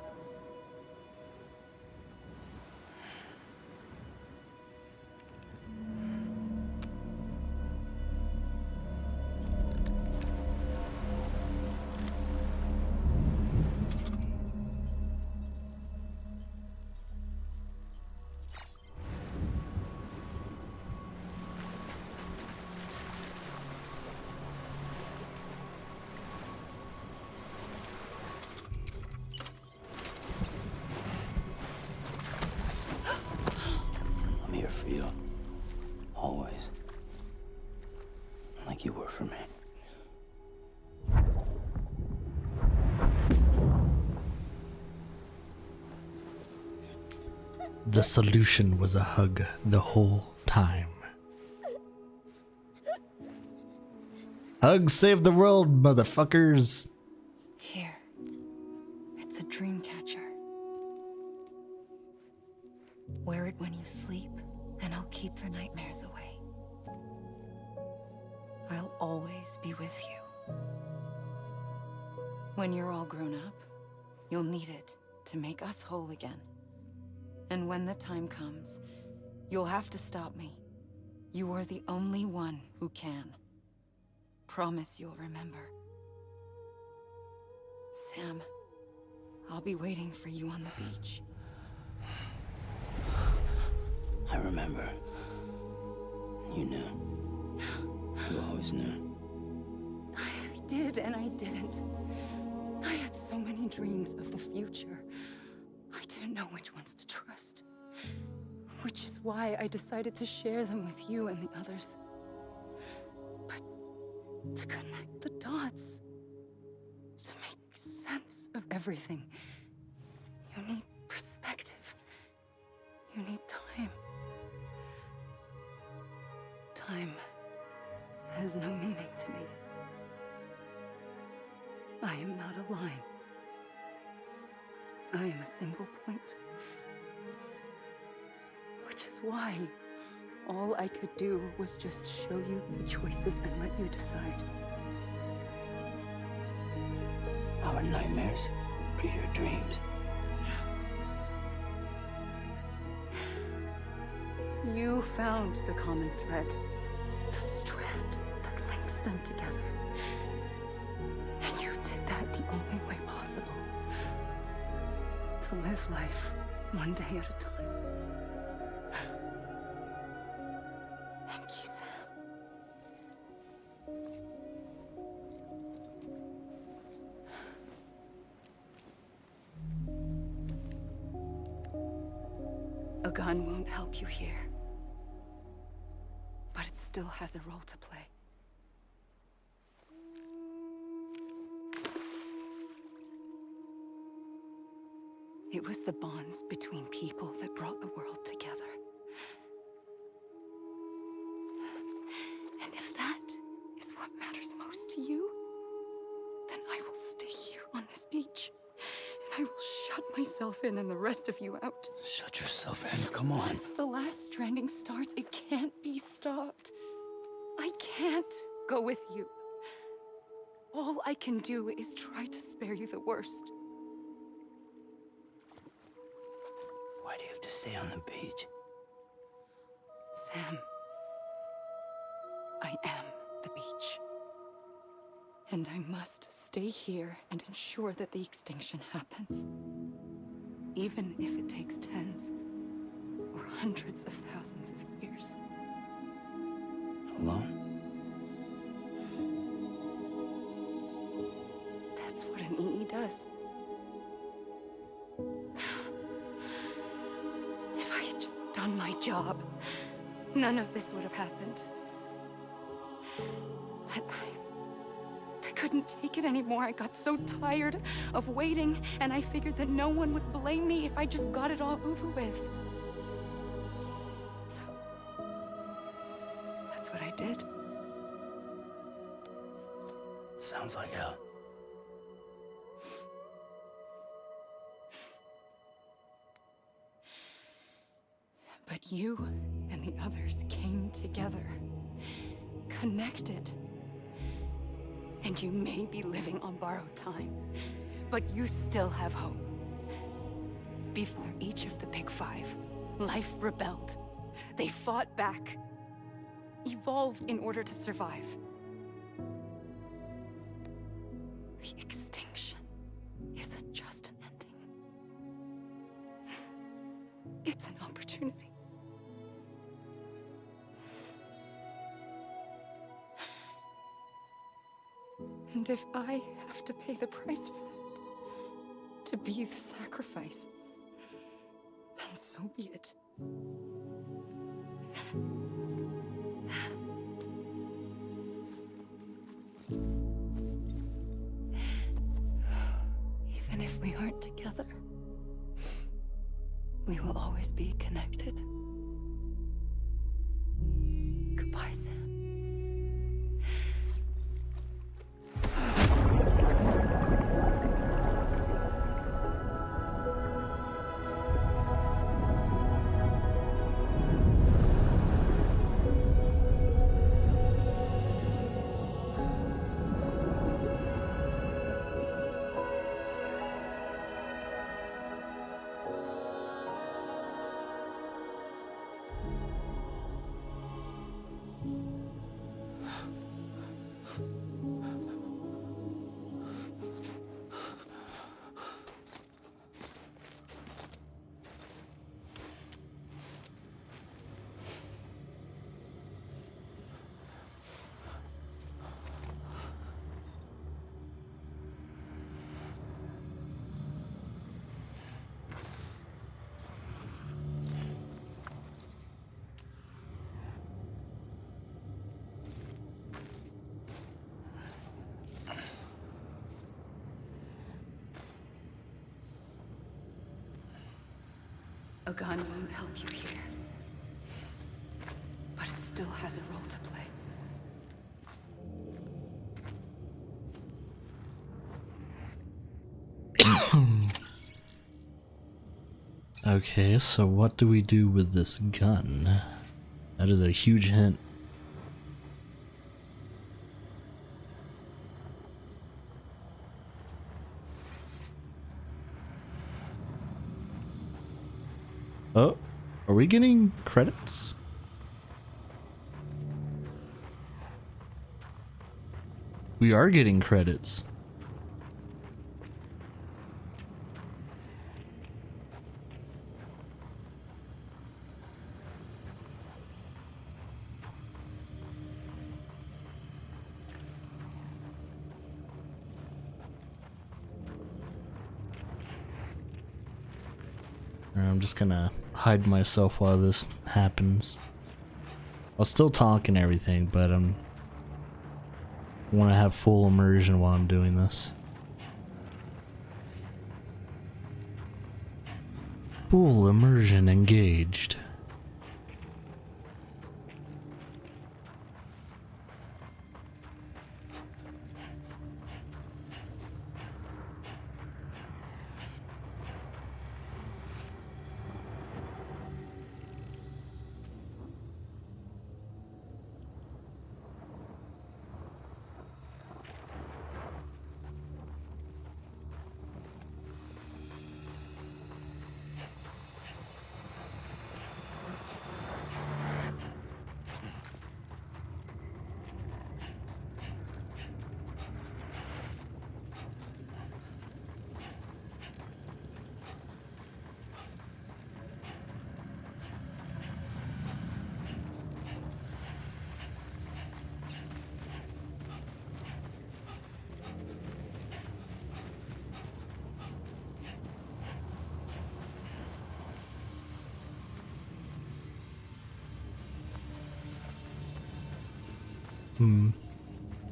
I'm here for you. Always. Like you were for me. The solution was a hug the whole time. Hugs save the world, motherfuckers. Here. It's a dream catcher. Wear it when you sleep, and I'll keep the nightmares away. I'll always be with you. When you're all grown up, you'll need it to make us whole again. And when the time comes, you'll have to stop me. You are the only one who can. Promise you'll remember. Sam, I'll be waiting for you on the beach. I remember. You knew. You always knew. I did and I didn't. I had so many dreams of the future. I didn't know which ones to trust. Which is why I decided to share them with you and the others. But to connect the dots, to make sense of everything, you need perspective. You need time. Time has no meaning to me. I am not a line. I am a single point. Which is why all I could do was just show you the choices and let you decide. Our nightmares are your dreams. You found the common thread, the strand that links them together. And you did that the only way possible. To live life one day at a time. Thank you, Sam. A gun won't help you here. But it still has a role to play. It was the bonds between people that brought the world together. And if that is what matters most to you, then I will stay here on this beach. And I will shut myself in and the rest of you out. Shut yourself in, come on. Once the last stranding starts, it can't be stopped. I can't go with you. All I can do is try to spare you the worst. Why do you have to stay on the beach? Sam, I am the beach. And I must stay here and ensure that the extinction happens. Even if it takes tens or hundreds of thousands of years. Alone? That's what an EE does. If I had just done my job, none of this would have happened. But I couldn't take it anymore. I got so tired of waiting, and I figured that no one would blame me if I just got it all over with. So, that's what I did. Sounds like hell. But you and the others came together, connected. And you may be living on borrowed time, but you still have hope. Before each of the Big Five, life rebelled. They fought back, evolved in order to survive. The extinction isn't just an ending. It's an opportunity. And if I have to pay the price for that, to be the sacrifice, then so be it. Even if we aren't together, we will always be connected. Goodbye, Sam. A gun won't help you here. But it still has a role to play. Okay, so what do we do with this gun? That is a huge hint. Oh, Are we getting credits? We are getting credits. I'm just gonna hide myself while this happens. I'll still talk and everything, but I want to have full immersion while I'm doing this. Full immersion engaged.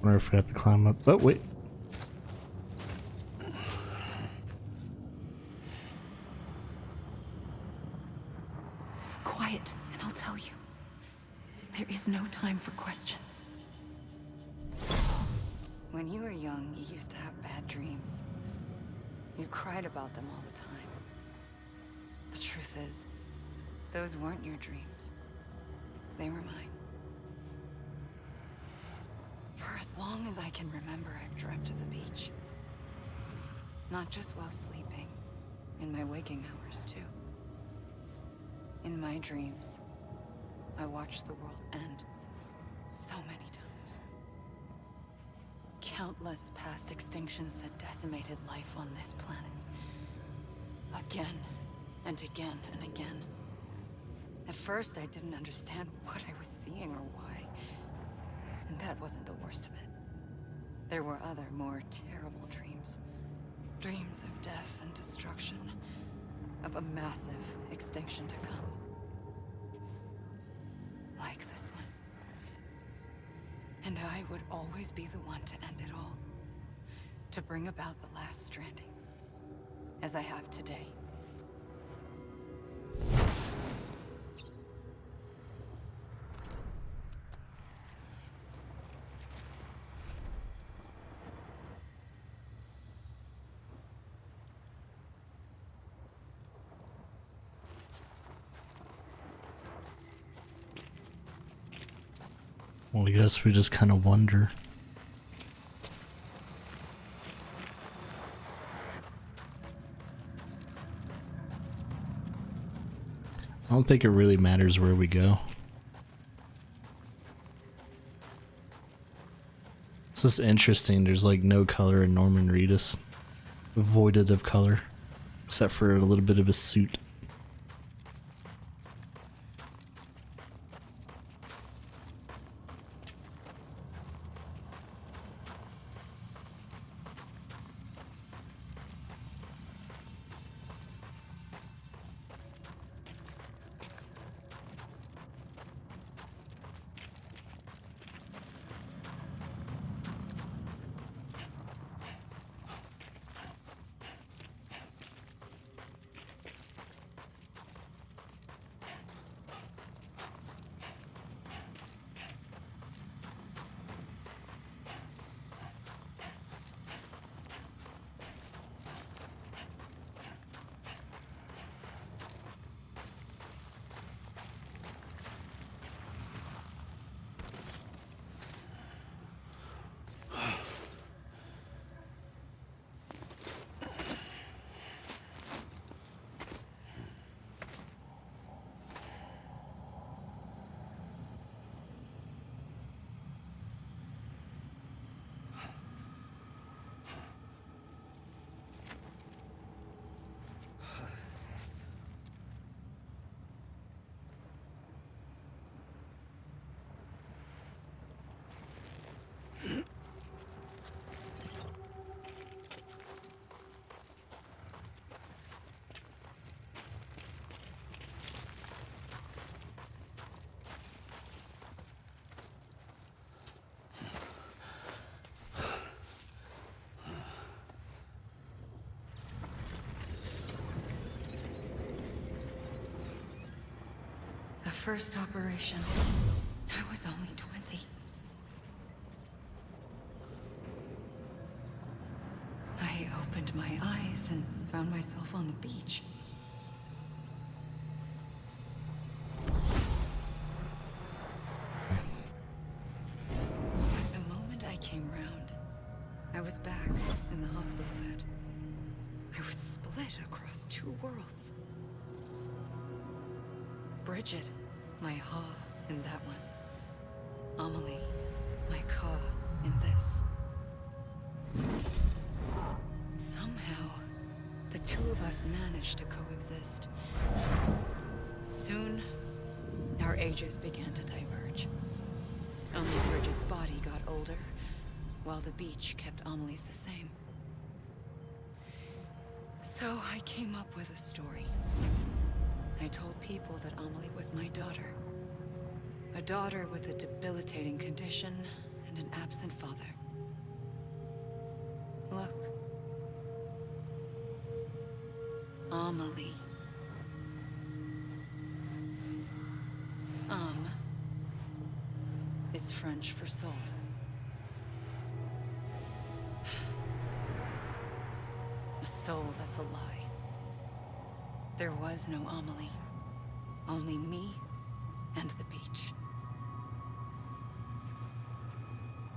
Wonder if I have to climb up. Oh, wait. Quiet, and I'll tell you. There is no time for questions. When you were young, you used to have bad dreams. You cried about them all the time. The truth is, those weren't your dreams. They were mine. For as long as I can remember, I've dreamt of the beach. Not just while sleeping, in my waking hours too. In my dreams, I watched the world end so many times. Countless past extinctions that decimated life on this planet. Again, and again, and again. At first, I didn't understand what I was seeing or why. And that wasn't the worst of it. There were other, more terrible dreams. Dreams of death and destruction. Of a massive extinction to come. Like this one. And I would always be the one to end it all. To bring about the last stranding. As I have today. Well, I guess we just kind of wonder. I don't think it really matters where we go. It's just interesting. There's like no color in Norman Reedus. Voided of color. Except for a little bit of his suit. first operation, I was only 20. I opened my eyes and found myself on the beach. At the moment I came round, I was back in the hospital bed. I was split across two worlds. Bridget, my Ha in that one. Amelie, my Ka in this. Somehow, the two of us managed to coexist. Soon, our ages began to diverge. Only Bridget's body got older, while the beach kept Amelie's the same. So I came up with a story. I told people that Amelie was my daughter. A daughter with a debilitating condition and an absent father. Look. Amelie. Is French for soul. A soul that's a lie. There was no Amelie. Only me and the beach.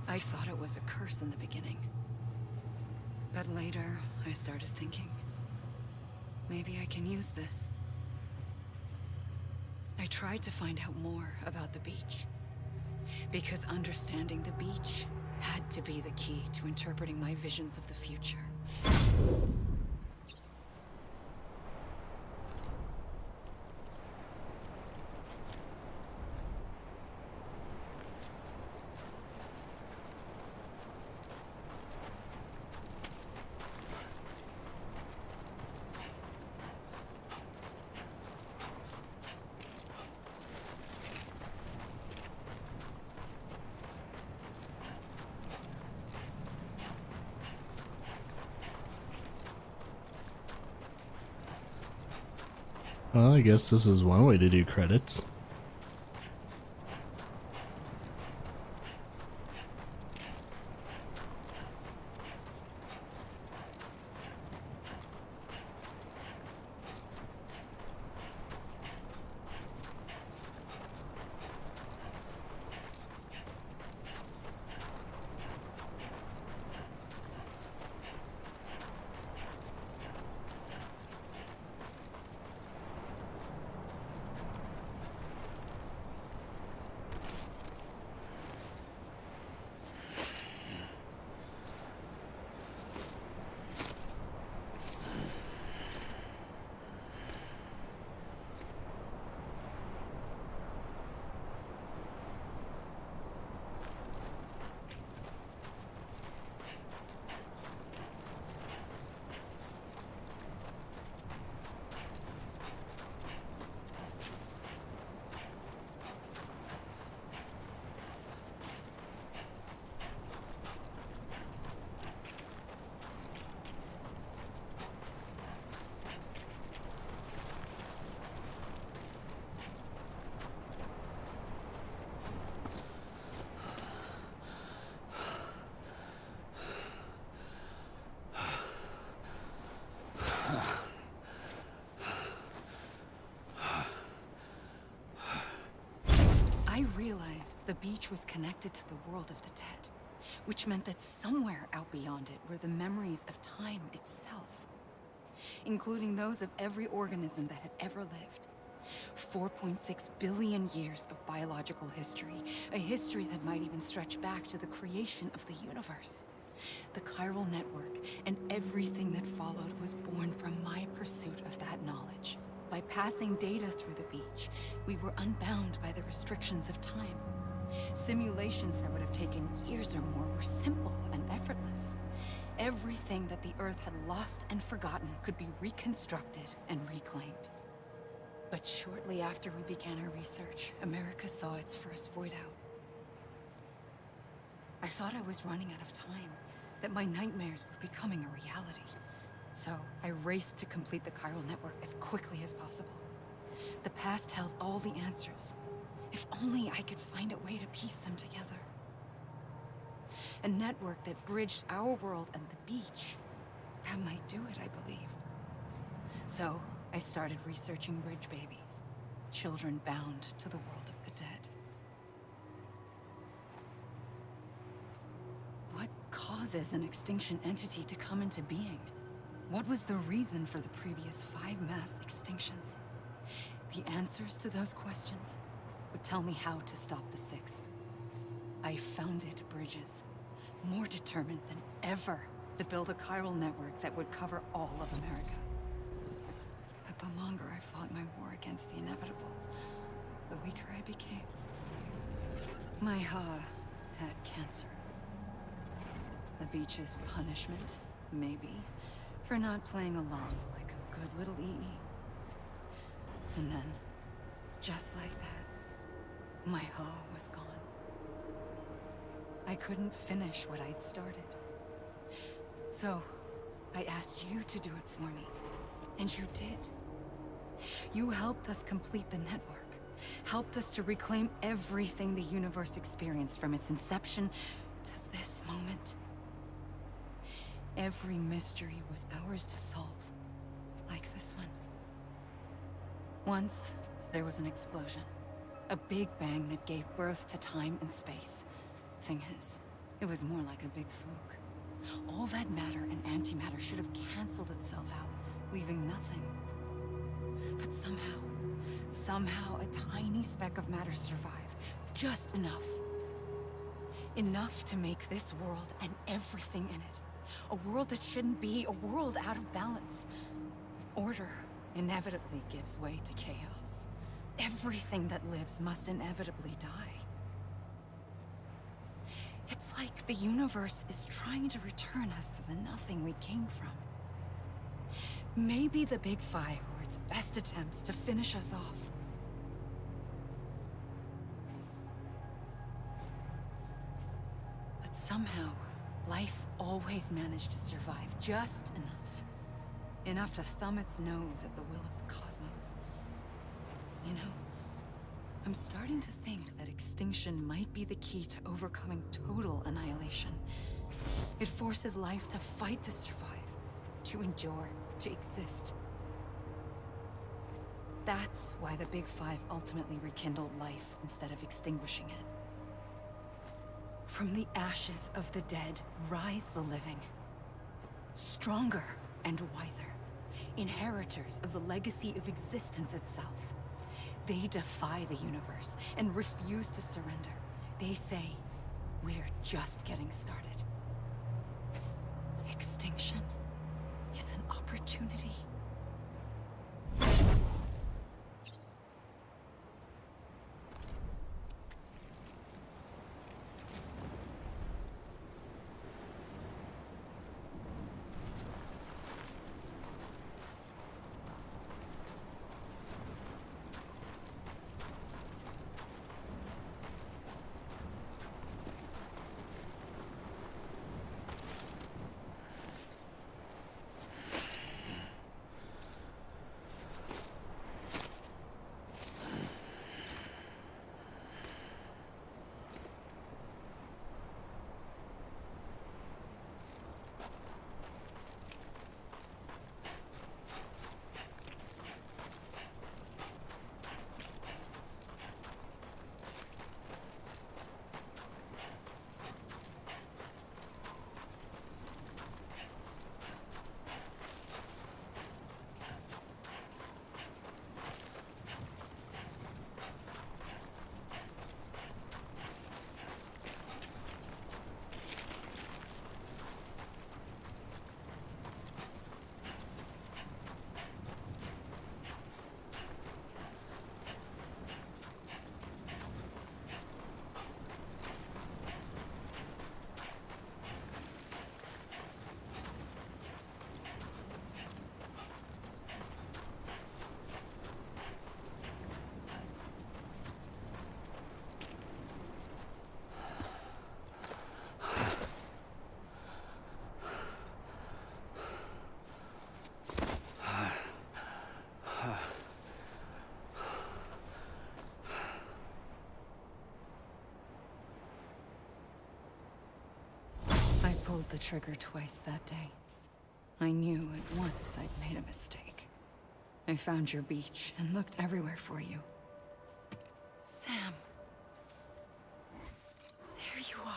I thought it was a curse in the beginning. But later, I started thinking, maybe I can use this. I tried to find out more about the beach. Because understanding the beach had to be the key to interpreting my visions of the future. Well, I guess this is one way to do credits. I realized the beach was connected to the world of the dead, which meant that somewhere out beyond it were the memories of time itself, including those of every organism that had ever lived. 4.6 billion years of biological history, a history that might even stretch back to the creation of the universe. The chiral network and everything that followed was born from my pursuit of that knowledge. By passing data through the beach, we were unbound by the restrictions of time. Simulations that would have taken years or more were simple and effortless. Everything that the Earth had lost and forgotten could be reconstructed and reclaimed. But shortly after we began our research, America saw its first void out. I thought I was running out of time, that my nightmares were becoming a reality. So I raced to complete the chiral network as quickly as possible. The past held all the answers. If only I could find a way to piece them together. A network that bridged our world and the beach. That might do it, I believed. So, I started researching bridge babies. Children bound to the world of the dead. What causes an extinction entity to come into being? What was the reason for the previous 5 mass extinctions? The answers to those questions would tell me how to stop the 6th. I founded bridges, more determined than ever to build a chiral network that would cover all of America. But the longer I fought my war against the inevitable, the weaker I became. My Ha had cancer. The beach's punishment, maybe, for not playing along like a good little EE. And then, just like that, my Ha was gone. I couldn't finish what I'd started. So, I asked you to do it for me. And you did. You helped us complete the network. Helped us to reclaim everything the universe experienced from its inception to this moment. Every mystery was ours to solve. Like this one. Once, there was an explosion. A big bang that gave birth to time and space. Thing is, it was more like a big fluke. All that matter and antimatter should have canceled itself out, leaving nothing. But somehow a tiny speck of matter survived. Just enough. Enough to make this world and everything in it. A world that shouldn't be, a world out of balance. Order inevitably gives way to chaos. Everything that lives must inevitably die. It's like the universe is trying to return us to the nothing we came from. Maybe the Big Five were its best attempts to finish us off. But somehow, life always managed to survive just enough. Enough to thumb its nose at the will of the cosmos. You know, I'm starting to think that extinction might be the key to overcoming total annihilation. It forces life to fight to survive, to endure, to exist. That's why the Big Five ultimately rekindled life instead of extinguishing it. From the ashes of the dead rise the living. Stronger and wiser. Inheritors of the legacy of existence itself. They defy the universe and refuse to surrender. They say, we're just getting started. Extinction is an opportunity. the trigger twice that day. I knew at once I'd made a mistake. I found your beach and looked everywhere for you. Sam. There you are.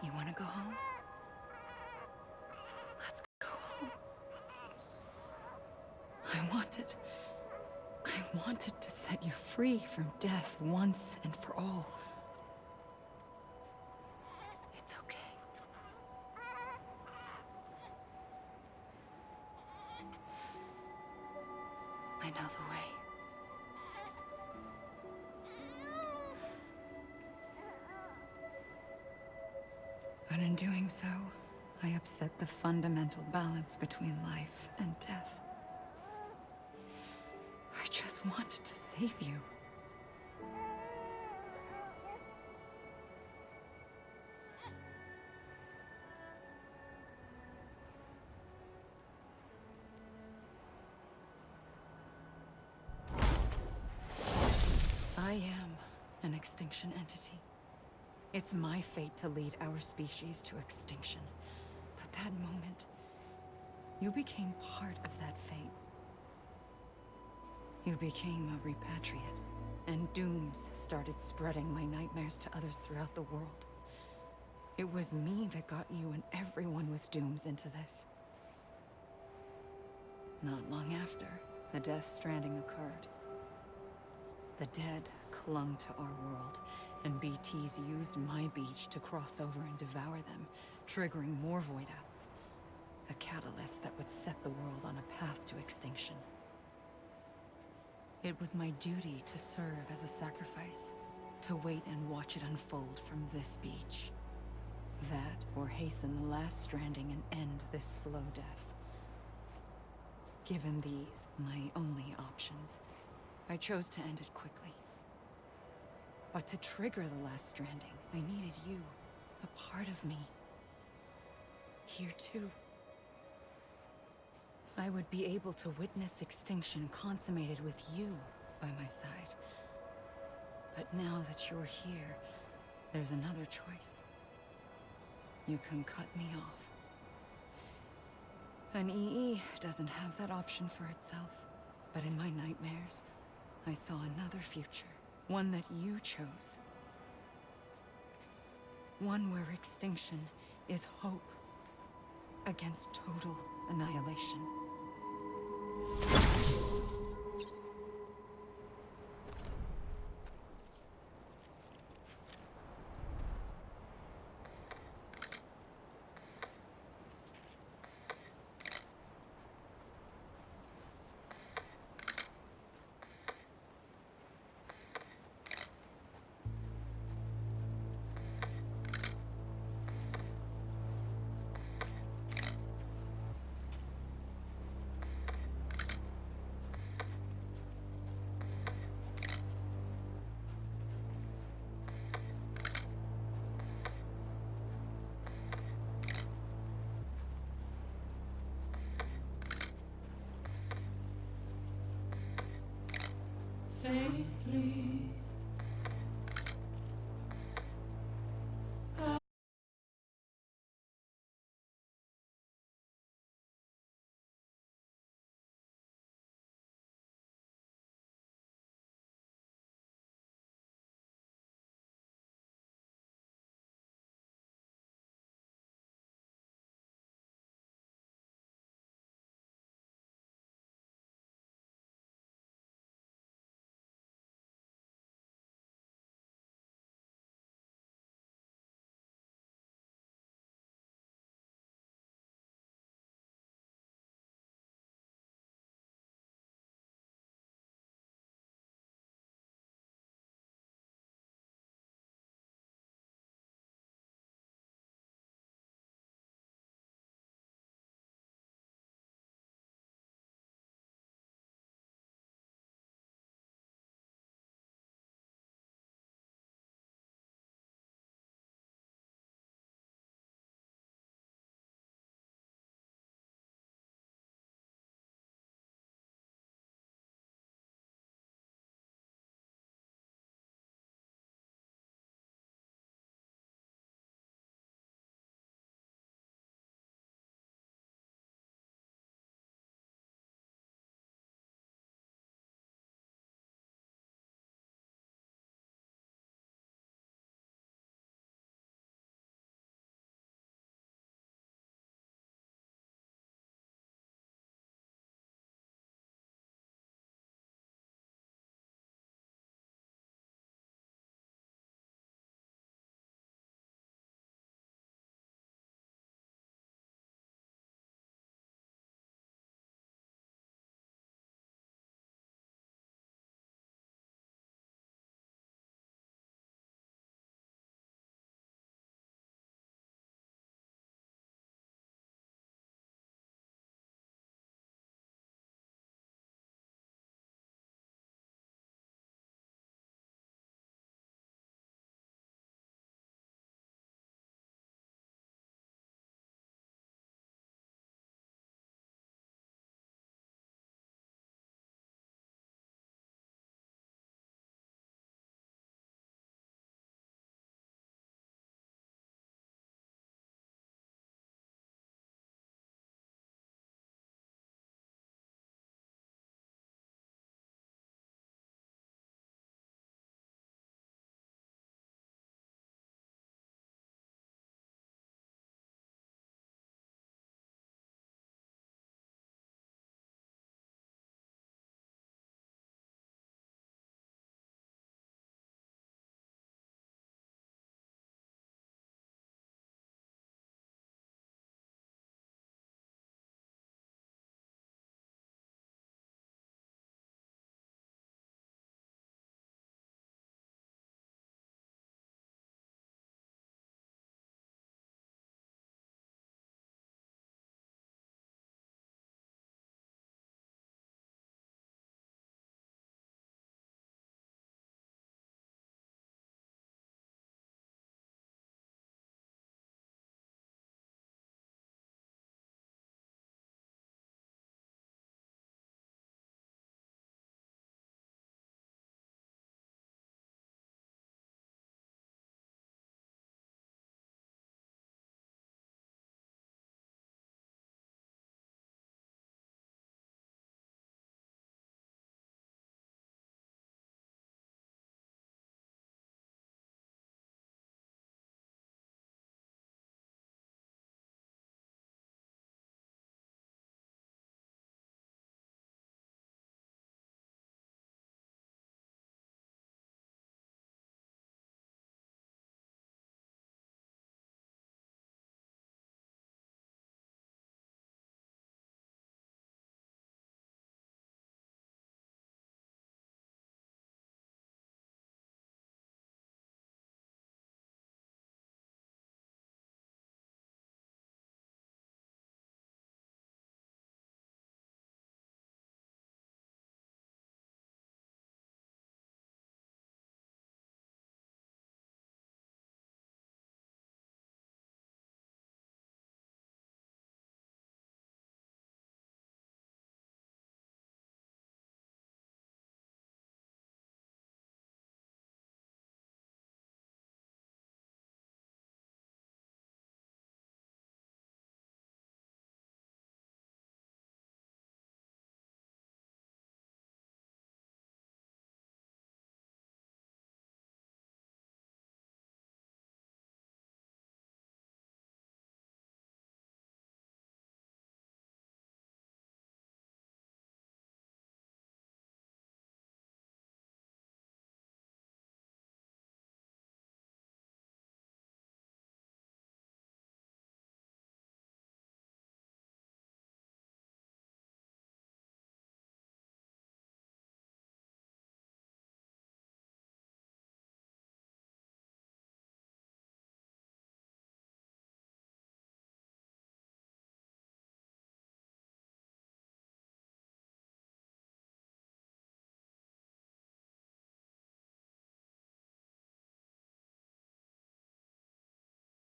You want to go home? Let's go home. I wanted to set you free from death once and for all. It's okay. I know the way. But in doing so, I upset the fundamental balance between life and death. I just wanted to save you. I am an extinction entity. It's my fate to lead our species to extinction. But that moment, you became part of that fate. You became a repatriate, and dooms started spreading my nightmares to others throughout the world. It was me that got you and everyone with dooms into this. Not long after, the Death Stranding occurred. The dead clung to our world, and BTs used my beach to cross over and devour them, triggering more void-outs. A catalyst that would set the world on a path to extinction. It was my duty to serve as a sacrifice, to wait and watch it unfold from this beach. That, or hasten the last stranding and end this slow death. Given these, my only options, I chose to end it quickly. But to trigger the last stranding, I needed you, a part of me. Here too. I would be able to witness extinction consummated with you by my side. But now that you're here, there's another choice. You can cut me off. An EE doesn't have that option for itself. But in my nightmares, I saw another future. One that you chose. One where extinction is hope against total annihilation.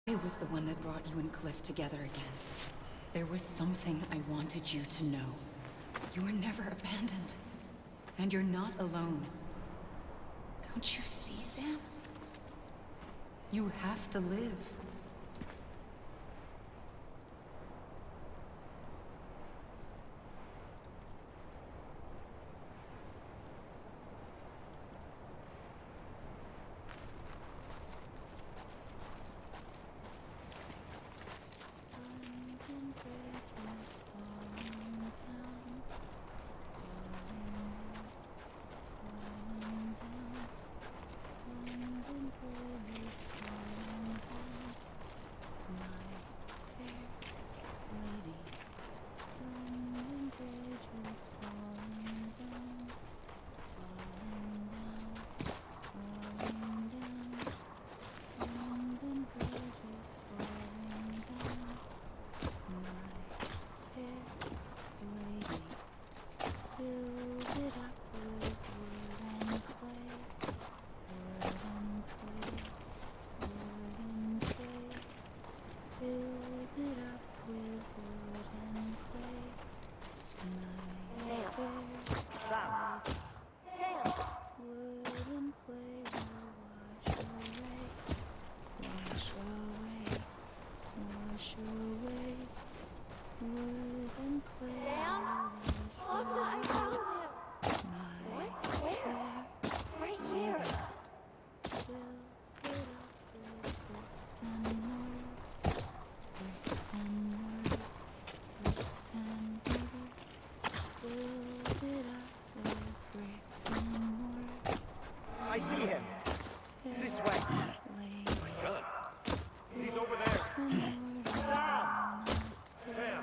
I was the one that brought you and Cliff together again. There was something I wanted you to know. You were never abandoned. And you're not alone. Don't you see, Sam? You have to live. I see him. This way. He's over there. Sam! Sam!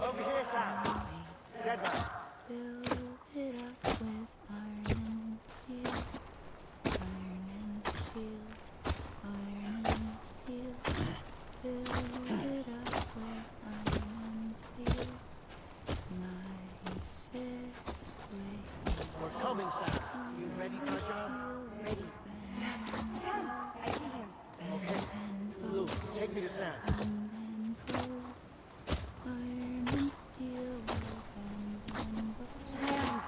Over here, Sam. Dead man. Build it up with iron and steel. Iron and steel. Iron and steel. Build it up with iron and steel. My fair lady. We're coming, Sam. You ready for a job? Ready. Sam! I see him. Okay. Luke, take me to Sam. Iron and steel will bend and buckle.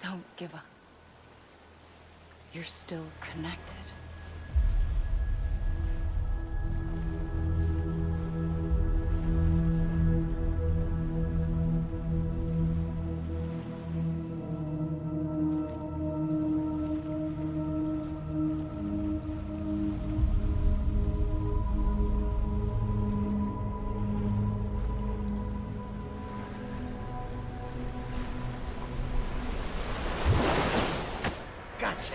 Don't give up. You're still connected. Gotcha.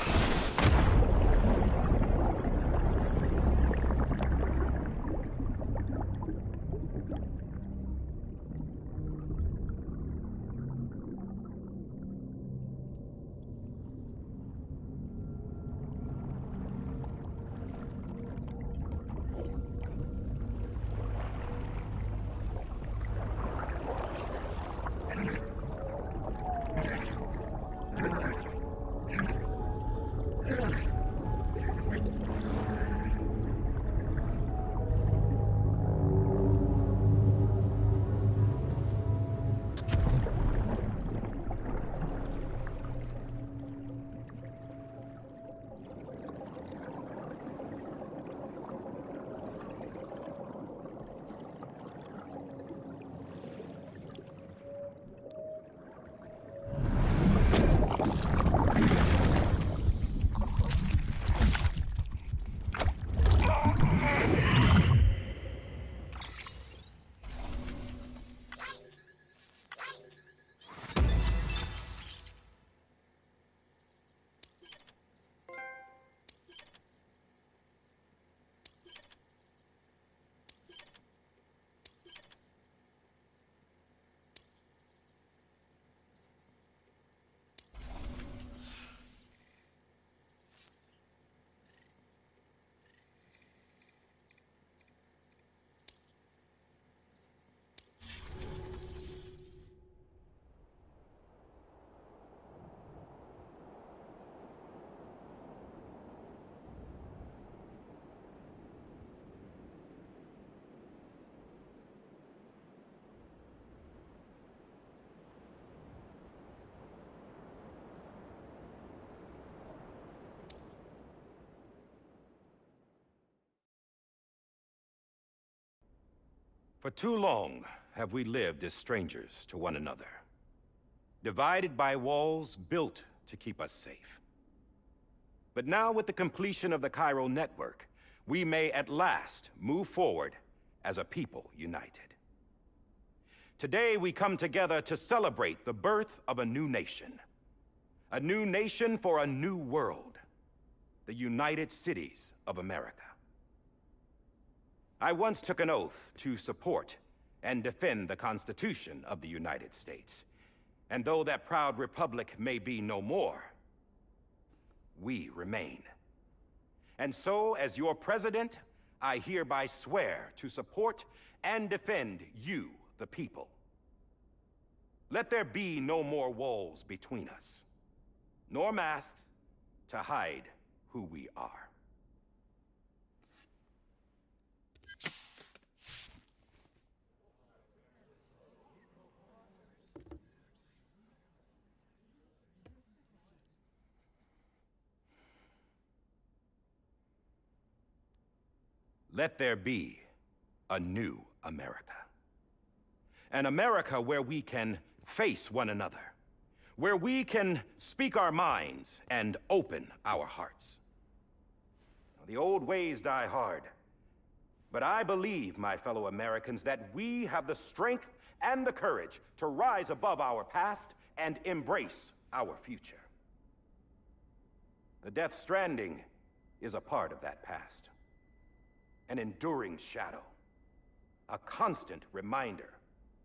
For too long have we lived as strangers to one another, divided by walls built to keep us safe. But now, with the completion of the chiral network, we may at last move forward as a people united. Today, we come together to celebrate the birth of a new nation. A new nation for a new world. The United Cities of America. I once took an oath to support and defend the Constitution of the United States. And though that proud republic may be no more, we remain. And so, as your president, I hereby swear to support and defend you, the people. Let there be no more walls between us, nor masks to hide who we are. Let there be a new America. An America where we can face one another, where we can speak our minds and open our hearts. The old ways die hard, but I believe, my fellow Americans, that we have the strength and the courage to rise above our past and embrace our future. The Death Stranding is a part of that past. An enduring shadow, a constant reminder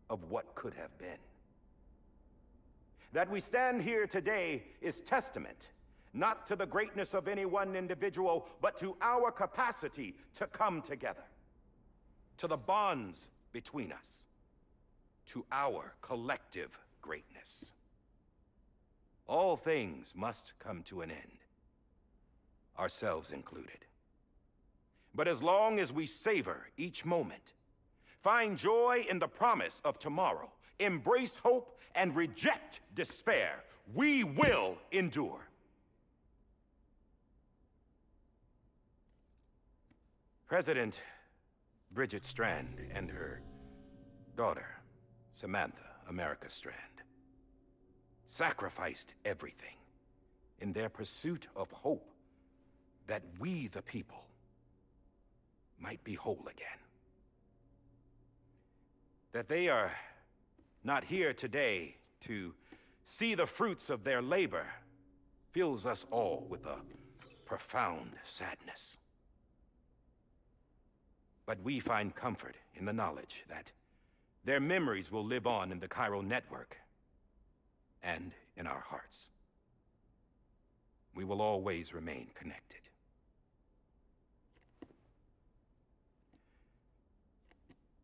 of what could have been. That we stand here today is testament, not to the greatness of any one individual, but to our capacity to come together, to the bonds between us, to our collective greatness. All things must come to an end, ourselves included. But as long as we savor each moment, find joy in the promise of tomorrow, embrace hope, and reject despair, we will endure. President Bridget Strand and her daughter, Samantha America Strand, sacrificed everything in their pursuit of hope that we, the people, might be whole again. That they are not here today to see the fruits of their labor fills us all with a profound sadness. But we find comfort in the knowledge that their memories will live on in the chiral network and in our hearts. We will always remain connected.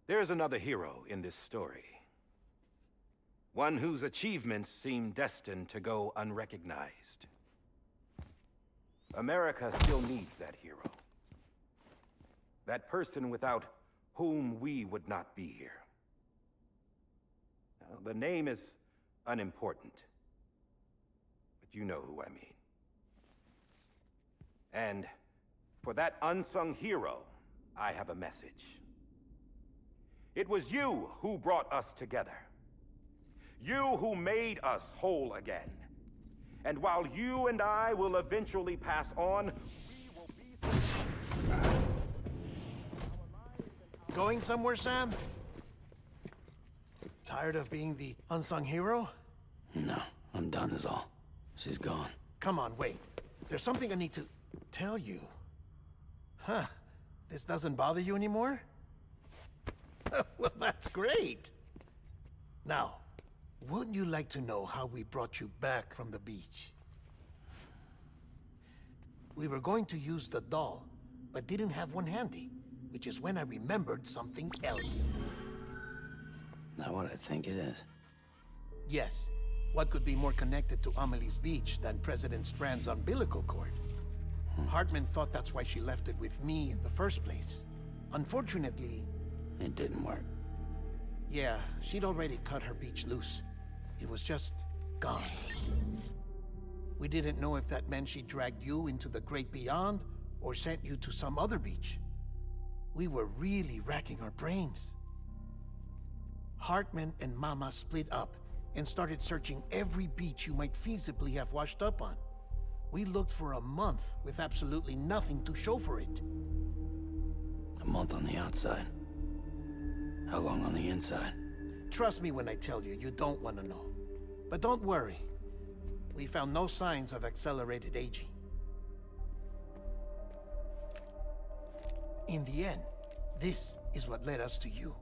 There's another hero in this story. One whose achievements seem destined to go unrecognized. America still needs that hero. That person without whom we would not be here. Now, the name is unimportant, but you know who I mean. And for that unsung hero, I have a message. It was you who brought us together. You who made us whole again. And while you and I will eventually pass on, we will be... Going somewhere, Sam? Tired of being the unsung hero? No, I'm done is all. She's gone. Come on, wait. There's something I need to tell you. Huh. This doesn't bother you anymore? Well, that's great. Now, wouldn't you like to know how we brought you back from the beach? We were going to use the doll, but didn't have one handy, which is when I remembered something else. Not what I think it is. Yes. What could be more connected to Amelie's beach than President Strand's umbilical cord? Hartman thought that's why she left it with me in the first place. Unfortunately... It didn't work. Yeah, she'd already cut her beach loose. It was just gone. We didn't know if that meant she dragged you into the great beyond, or sent you to some other beach. We were really racking our brains. Hartman and Mama split up and started searching every beach you might feasibly have washed up on. We looked for a month with absolutely nothing to show for it. A month on the outside. How long on the inside? Trust me when I tell you, you don't want to know. But don't worry. We found no signs of accelerated aging. In the end, this is what led us to you.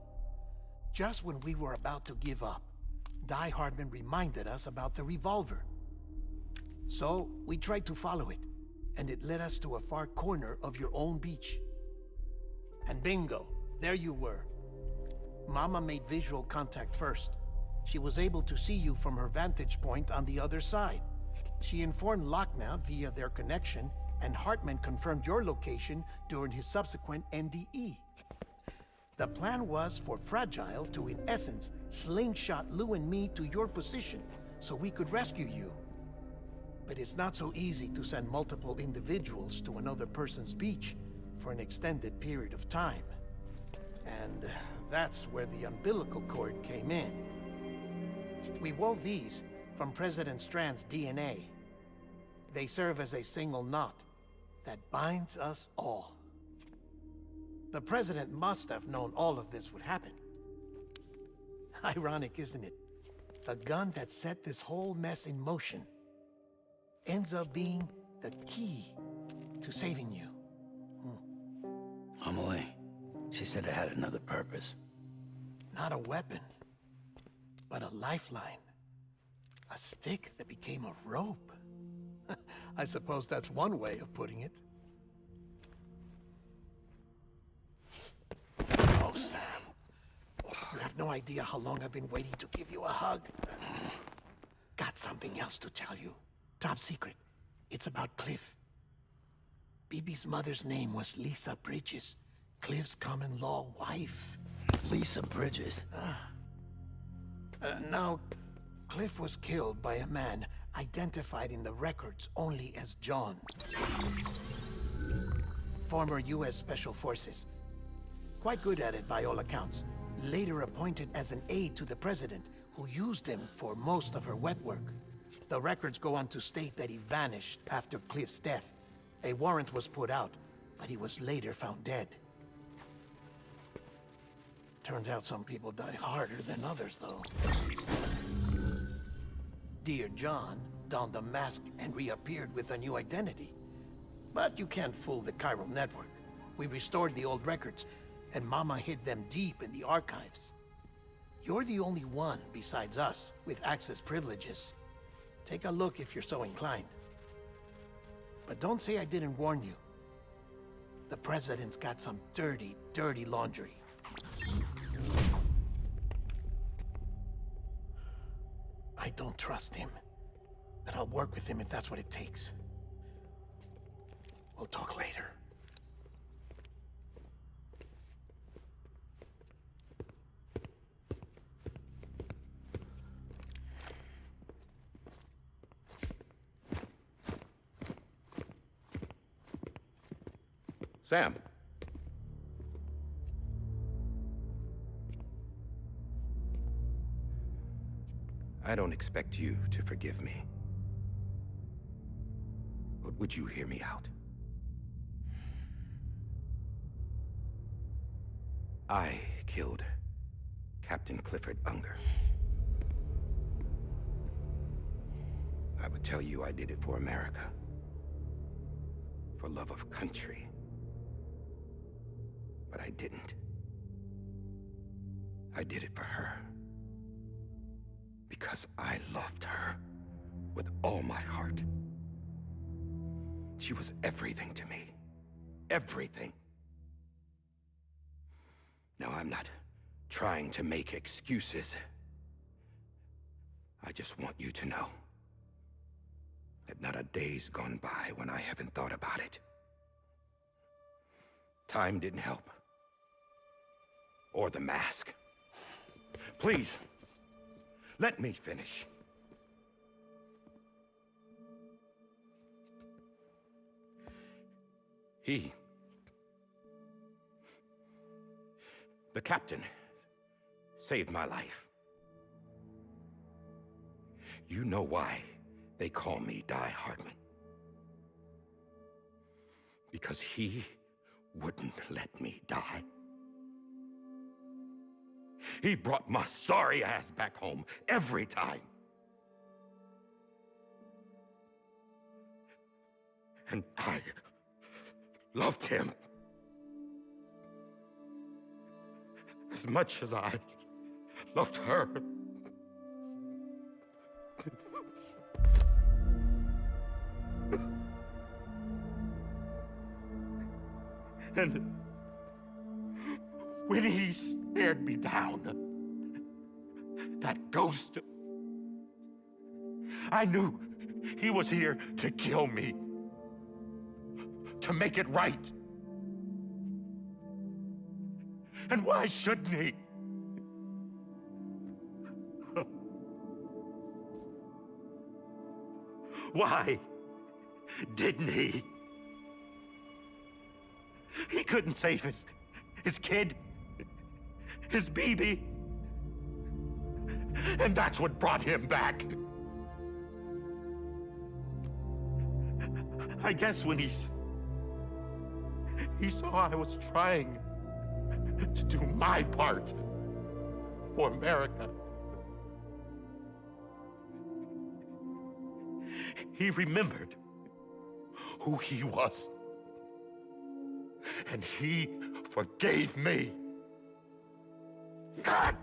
Just when we were about to give up, Die Hardman reminded us about the revolver. So, we tried to follow it, and it led us to a far corner of your own beach. And bingo, there you were. Mama made visual contact first. She was able to see you from her vantage point on the other side. She informed Lochna via their connection, and Hartman confirmed your location during his subsequent NDE. The plan was for Fragile to, in essence, slingshot Lou and me to your position so we could rescue you. But it's not so easy to send multiple individuals to another person's beach for an extended period of time. And that's where the umbilical cord came in. We wove these from President Strand's DNA. They serve as a single knot that binds us all. The President must have known all of this would happen. Ironic, isn't it? The gun that set this whole mess in motion ends up being the key to saving you. Amelie, she said it had another purpose. Not a weapon, but a lifeline. A stick that became a rope. I suppose that's one way of putting it. Oh, Sam. You have no idea how long I've been waiting to give you a hug. Got something else to tell you. Top secret. It's about Cliff. BB's mother's name was Lisa Bridges, Cliff's common-law wife. Lisa Bridges? Now, Cliff was killed by a man identified in the records only as John. Former U.S. Special Forces. Quite good at it by all accounts. Later appointed as an aide to the president, who used him for most of her wet work. The records go on to state that he vanished after Cliff's death. A warrant was put out, but he was later found dead. Turns out some people die harder than others, though. Dear John donned a mask and reappeared with a new identity. But you can't fool the chiral network. We restored the old records, and Mama hid them deep in the archives. You're the only one, besides us, with access privileges. Take a look if you're so inclined. But don't say I didn't warn you. The President's got some dirty, dirty laundry. I don't trust him, but I'll work with him if that's what it takes. We'll talk later. Sam. I don't expect you to forgive me. But would you hear me out? I killed Captain Clifford Unger. I would tell you I did it for America. For love of country. But I didn't. I did it for her. Because I loved her with all my heart. She was everything to me. Everything. Now, I'm not trying to make excuses. I just want you to know that not a day's gone by when I haven't thought about it. Time didn't help. Or the mask. Please, let me finish. The captain saved my life. You know why they call me Die Hardman. Because he wouldn't let me die. He brought my sorry ass back home every time. And I loved him as much as I loved her. And when he stared me down, that ghost, I knew he was here to kill me, to make it right. And why shouldn't he? Why didn't he? He couldn't save his kid, his baby. And that's what brought him back. I guess when he saw I was trying to do my part for America, he remembered who he was. And he forgave me. God!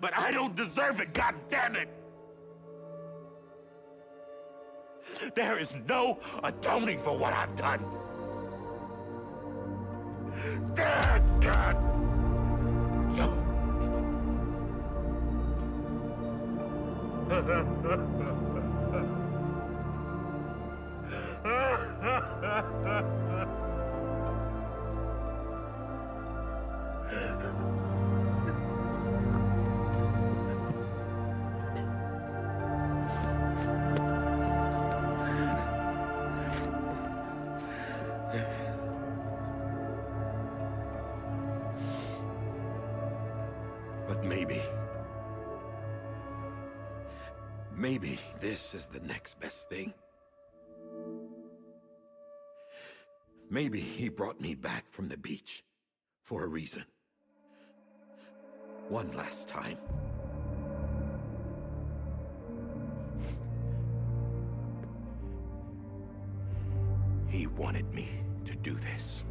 But I don't deserve it, God damn it! There is no atoning for what I've done. God! But maybe this is the next best thing. Maybe he brought me back from the beach for a reason. One last time. He wanted me to do this.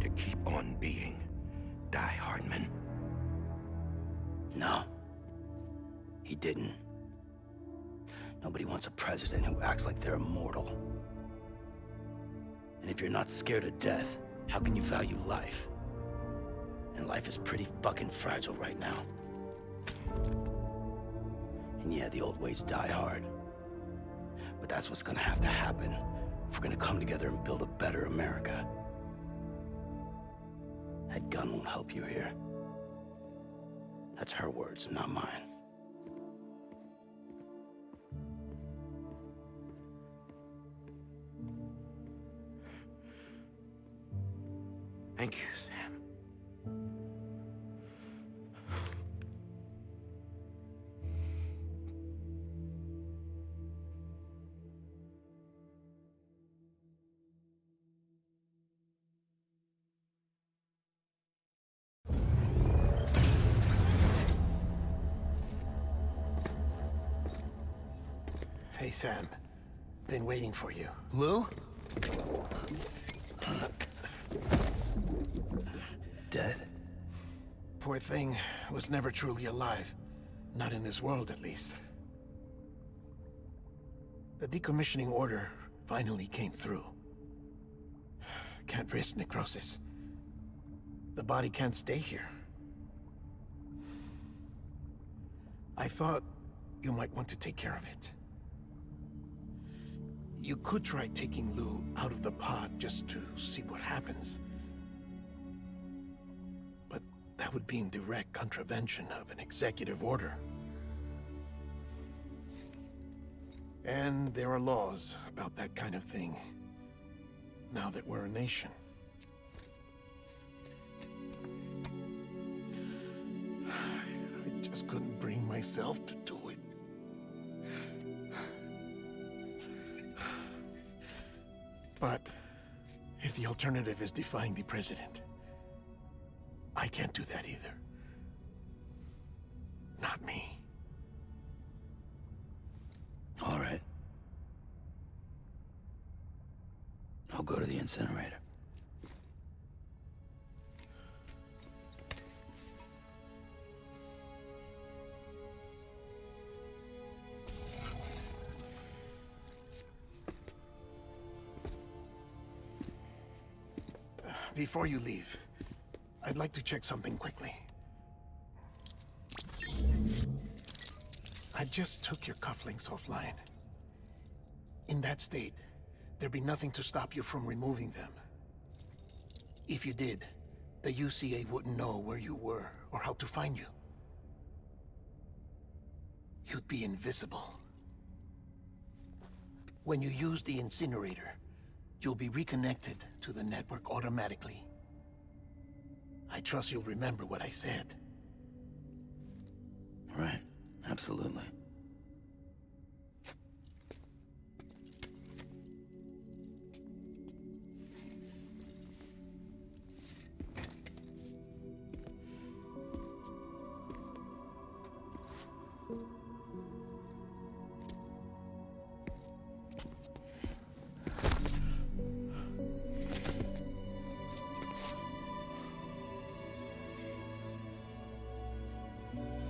To keep on being Die Hardman. No. He didn't. Nobody wants a president who acts like they're immortal. And if you're not scared of death, how can you value life? And life is pretty fucking fragile right now. And yeah, the old ways die hard. But that's what's gonna have to happen if we're gonna come together and build a better America. That gun won't help you here. That's her words, not mine. Thank you, Sam. Hey, Sam. Been waiting for you. Lou? Dead? Poor thing was never truly alive. Not in this world, at least. The decommissioning order finally came through. Can't risk necrosis. The body can't stay here. I thought you might want to take care of it. You could try taking Lou out of the pod just to see what happens. But that would be in direct contravention of an executive order. And there are laws about that kind of thing, now that we're a nation. myself to do it. But if the alternative is defying the president, I can't do that either. Not me. All right. I'll go to the incinerator. Before you leave, I'd like to check something quickly. I just took your cufflinks offline. In that state, there'd be nothing to stop you from removing them. If you did, the UCA wouldn't know where you were or how to find you. You'd be invisible. When you use the incinerator, you'll be reconnected to the network automatically. I trust you'll remember what I said. Right. Absolutely.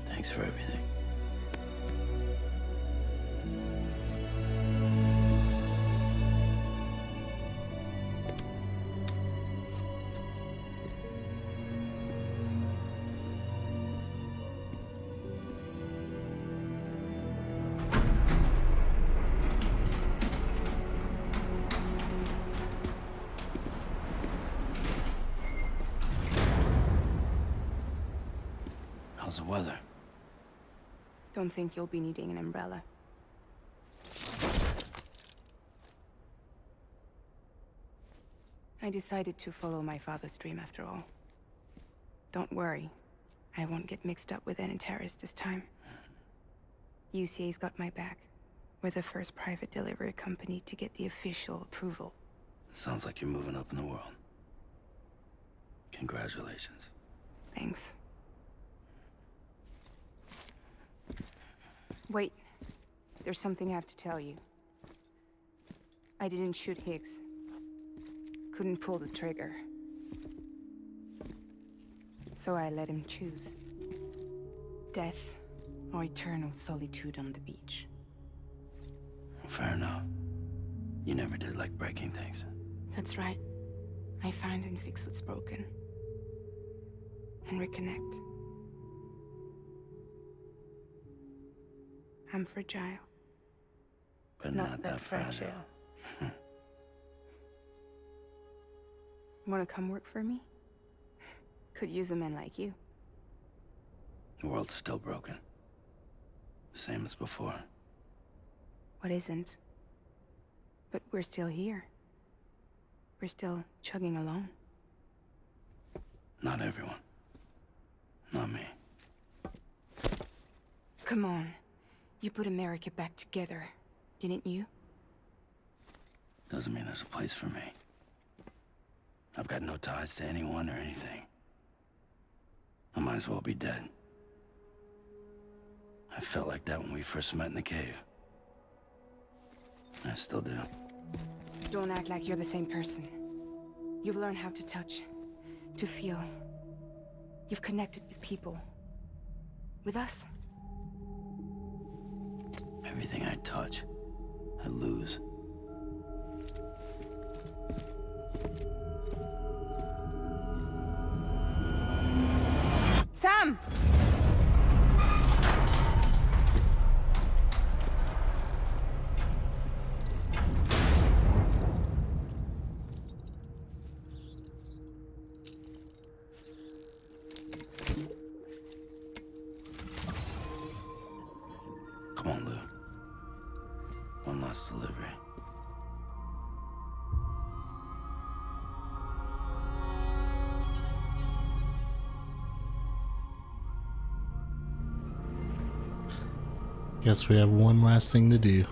Thanks for everything. How's the weather? Don't think you'll be needing an umbrella. I decided to follow my father's dream after all. Don't worry, I won't get mixed up with any terrorists this time. UCA's got my back. We're the first private delivery company to get the official approval. Sounds like you're moving up in the world. Congratulations. Thanks. Wait, there's something I have to tell you. I didn't shoot Higgs. Couldn't pull the trigger. So I let him choose. Death or eternal solitude on the beach. Fair enough. You never did like breaking things. That's right. I find and fix what's broken. And reconnect. I'm fragile. But not that fragile. Wanna come work for me? Could use a man like you. The world's still broken. Same as before. What isn't? But we're still here. We're still chugging along. Not everyone. Not me. Come on. You put America back together, didn't you? Doesn't mean there's a place for me. I've got no ties to anyone or anything. I might as well be dead. I felt like that when we first met in the cave. I still do. Don't act like you're the same person. You've learned how to touch, to feel. You've connected with people. With us. Everything I touch, I lose. Sam! Come on, Lou. One last delivery. Guess we have one last thing to do.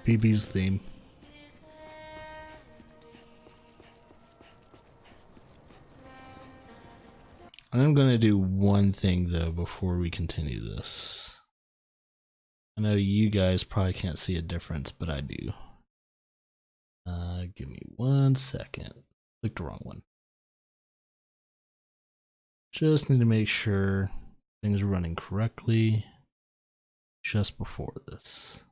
BB's theme. I'm going to do one thing though before we continue this. I know you guys probably can't see a difference, but I do. Give me 1 second. Clicked the wrong one. Just need to make sure things are running correctly just before this.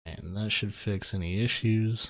And that should fix any issues.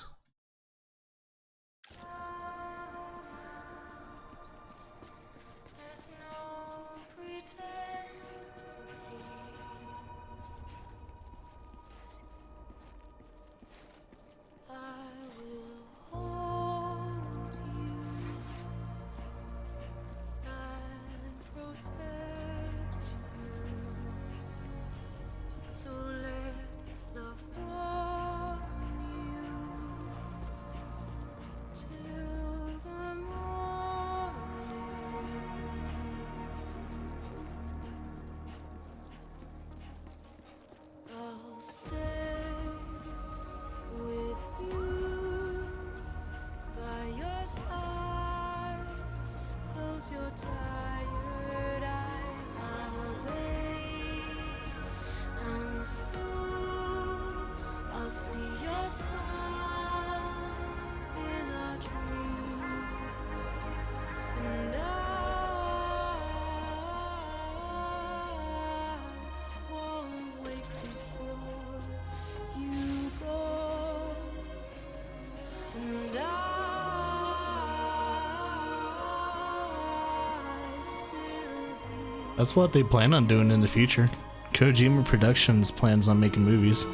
That's what they plan on doing in the future. Kojima Productions plans on making movies.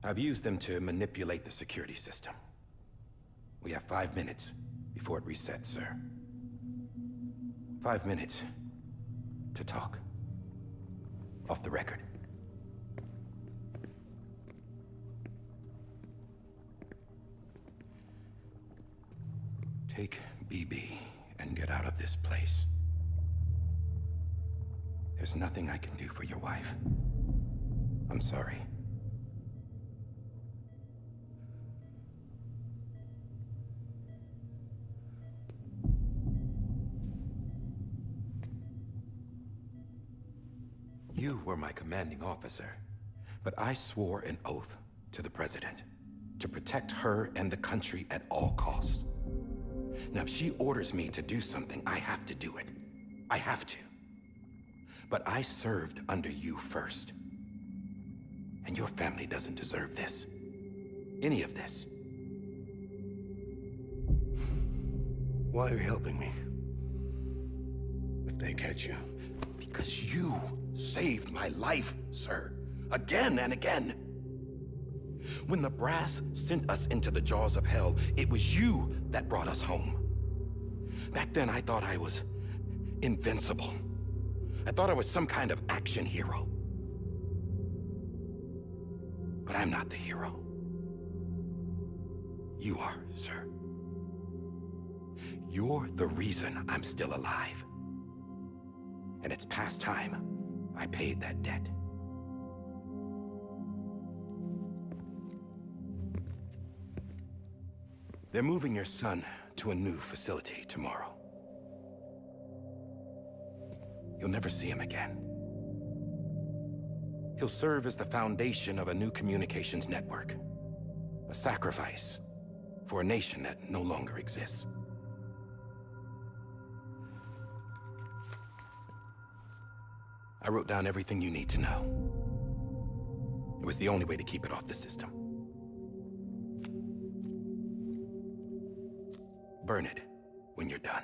I've used them to manipulate the security system. We have 5 minutes before it resets, sir. 5 minutes to talk. Off the record. Take BB and get out of this place. There's nothing I can do for your wife. I'm sorry. You were my commanding officer, but I swore an oath to the President to protect her and the country at all costs. Now, if she orders me to do something, I have to do it. I have to. But I served under you first. And your family doesn't deserve this. Any of this. Why are you helping me? If they catch you. Because you saved my life, sir. Again and again. When the brass sent us into the jaws of hell, it was you that brought us home. Back then, I thought I was invincible. I thought I was some kind of action hero. But I'm not the hero. You are, sir. You're the reason I'm still alive. And it's past time I paid that debt. They're moving your son to a new facility tomorrow. You'll never see him again. He'll serve as the foundation of a new communications network. A sacrifice for a nation that no longer exists. I wrote down everything you need to know. It was the only way to keep it off the system. Burn it when you're done.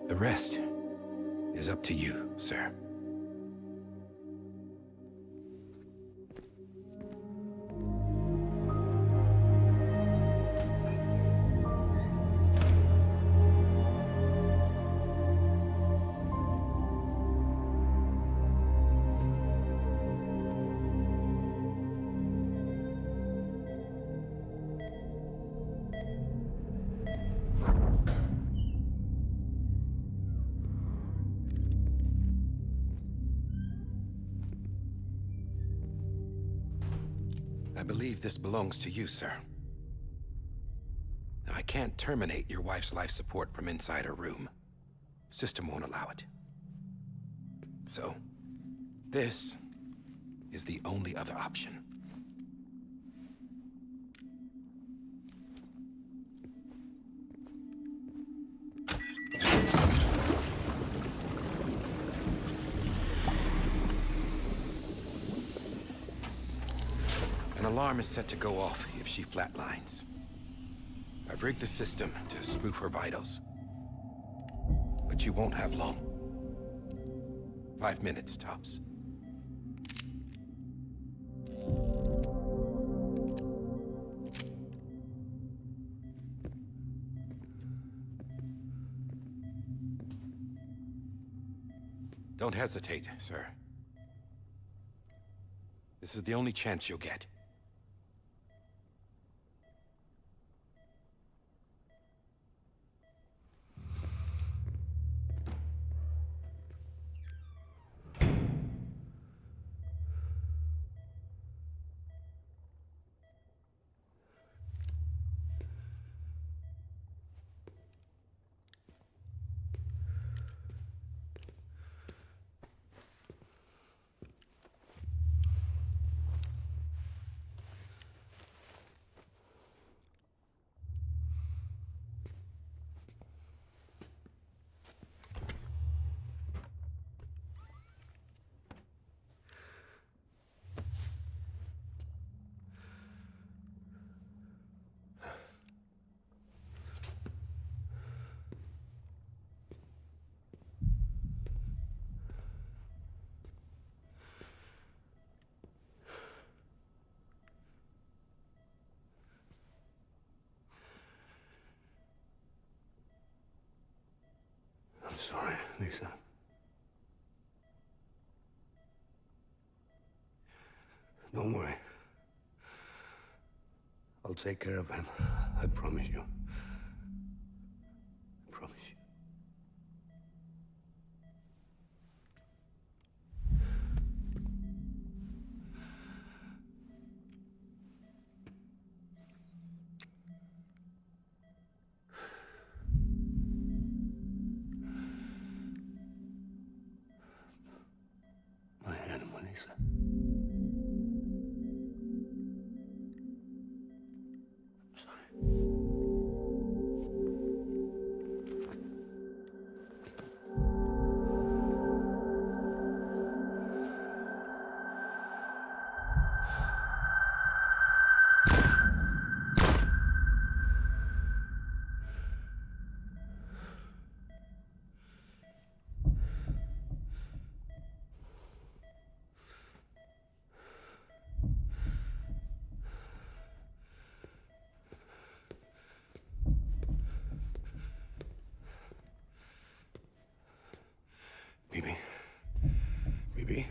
The rest is up to you, sir. I believe this belongs to you, sir. Now, I can't terminate your wife's life support from inside her room. System won't allow it. So, this is the only other option. An alarm is set to go off if she flatlines. I've rigged the system to spoof her vitals. But you won't have long. 5 minutes, tops. Don't hesitate, sir. This is the only chance you'll get. Lisa. Don't worry. I'll take care of him. I promise you. I promise you. My animal, Lisa. Bibi. Bibi.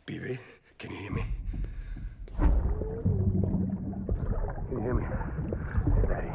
Bibi, can you hear me? Can you hear me? Daddy.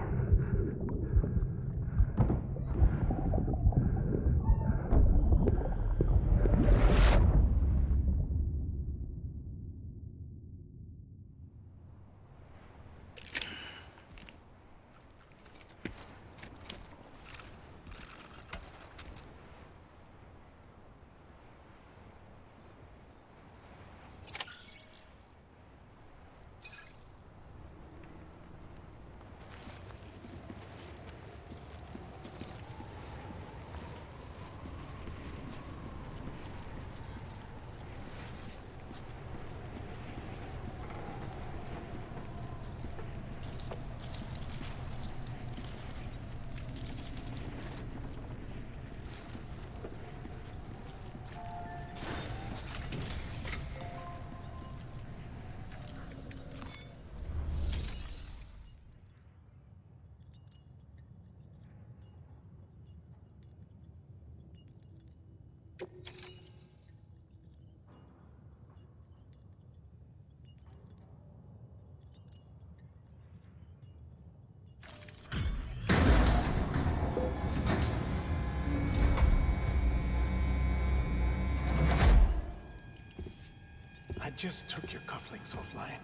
I just took your cufflinks offline.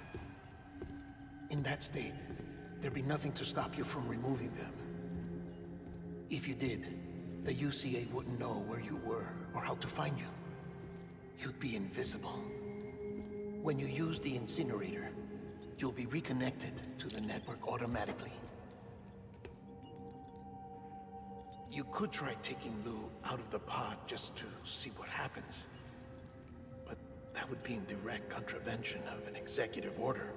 In that state, there'd be nothing to stop you from removing them. If you did, the UCA wouldn't know where you were or how to find you. You'd be invisible. When you use the incinerator, you'll be reconnected to the network automatically. You could try taking Lou out of the pod just to see what happens. But that would be in direct contravention of an executive order.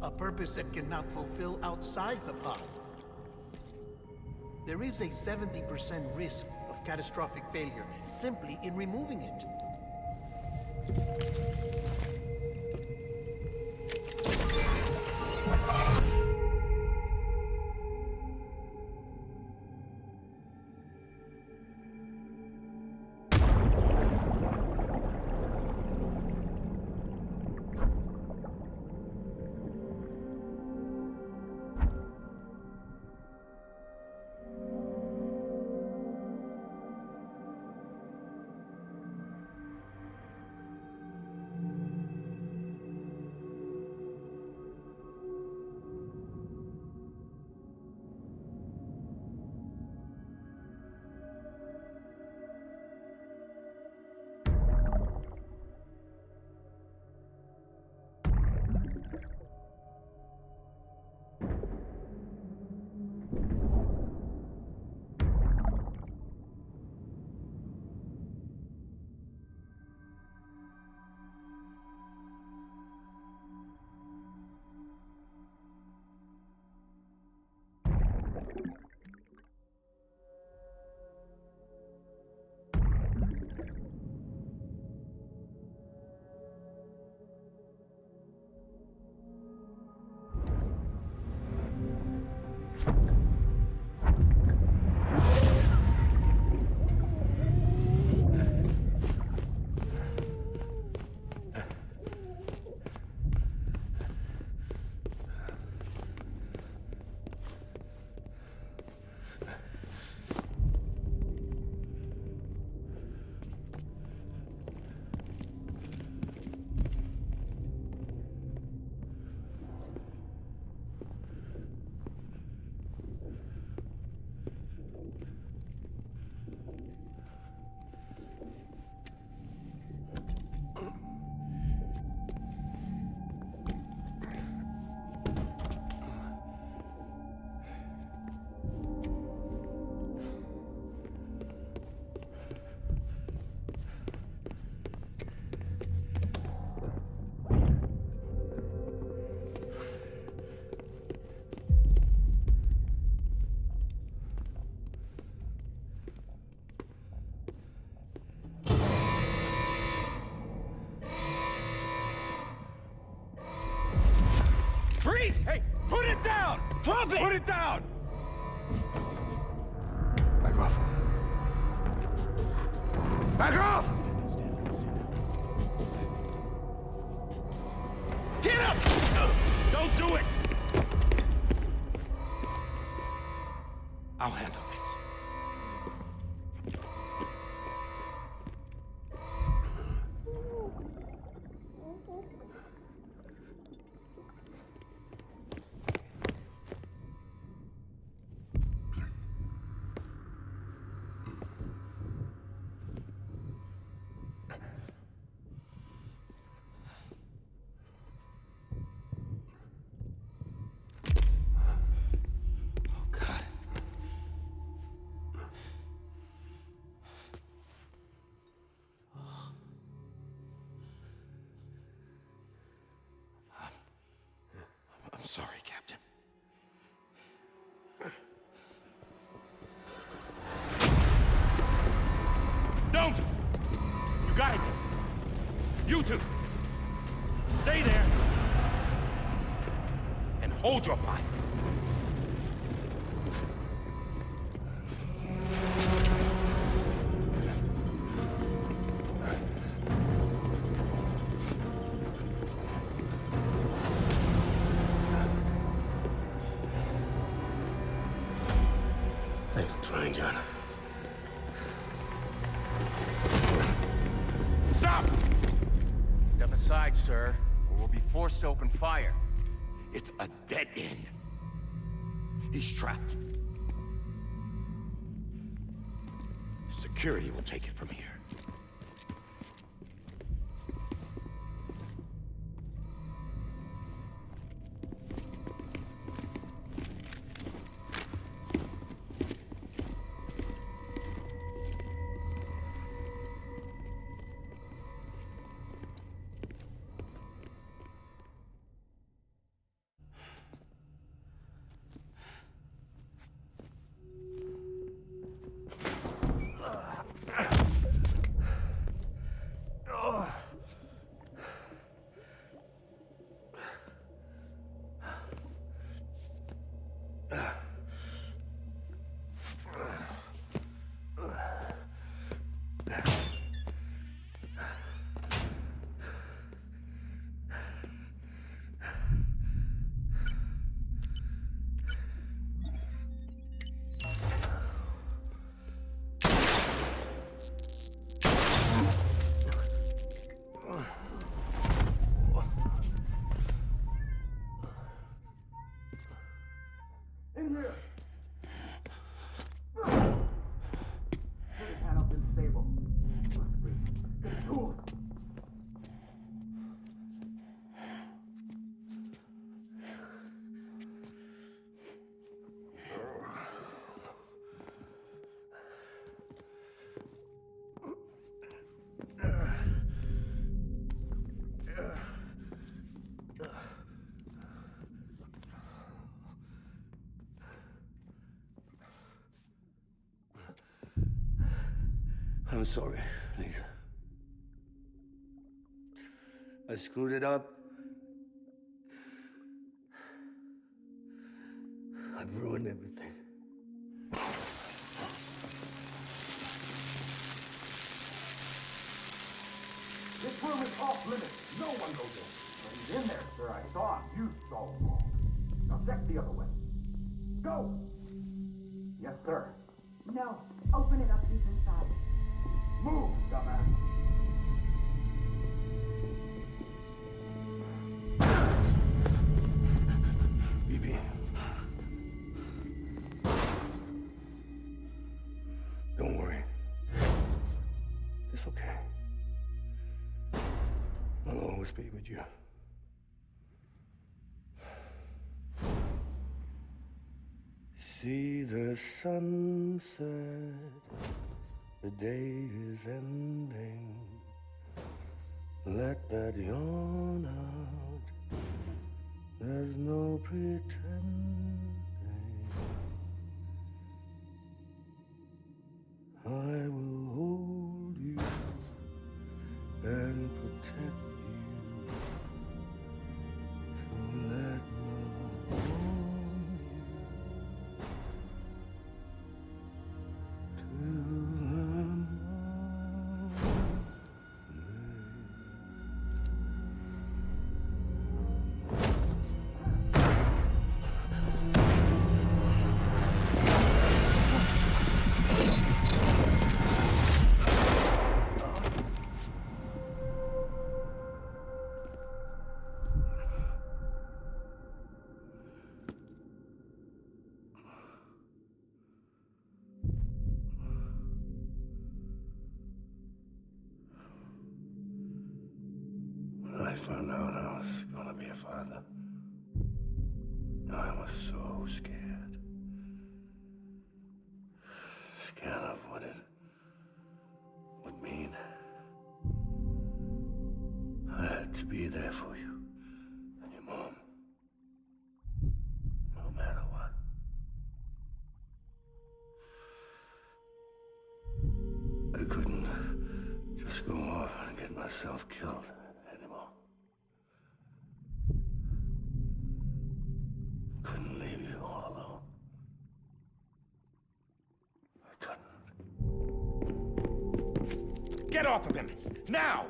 A purpose that cannot fulfill outside the pod. There is a 70% risk of catastrophic failure simply in removing it. Freeze! Hey, put it down! Drop it! Put it down! Back off. Back off! Get up! Don't do it! I'll handle this. I'm sorry, Captain. Don't! You got it! You two! Stay there! And hold your fire! Thanks for trying, John. Stop! Step aside, sir, or we'll be forced to open fire. It's a dead end. He's trapped. Security will take it from here. I'm sorry, Lisa. I screwed it up. I've ruined everything. This room is off limits. No one goes in. But he's in there, sir. I saw him. You saw him wrong. Now check the other way. Go! Yes, sir. No. Open it up. He's inside. Move, dumbass. BB. Don't worry. It's okay. I'll always be with you. See the sunset, the day is ending. Let that yawn out, there's no pretending. I will hold you and protect you, so let my was gonna be a father. I was so scared. Scared of what it would mean. I had to be there for you and your mom. No matter what. I couldn't just go off and get myself killed anymore. Couldn't leave you all alone. I couldn't. Get off of him! Now!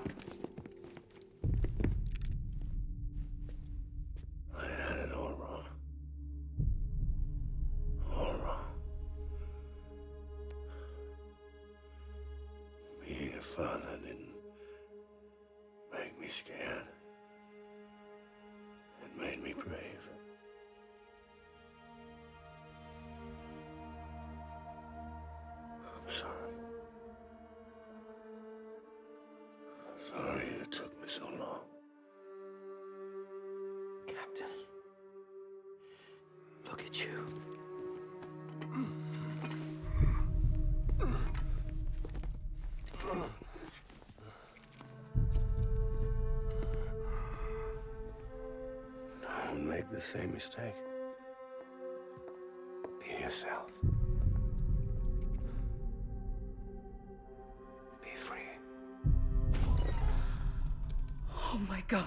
I had it all wrong. All wrong. Being a father didn't make me scared. It made me brave. I'm sorry. Sorry it took me so long. Captain, look at you. Don't make the same mistake. Be yourself. Be free. Oh my God.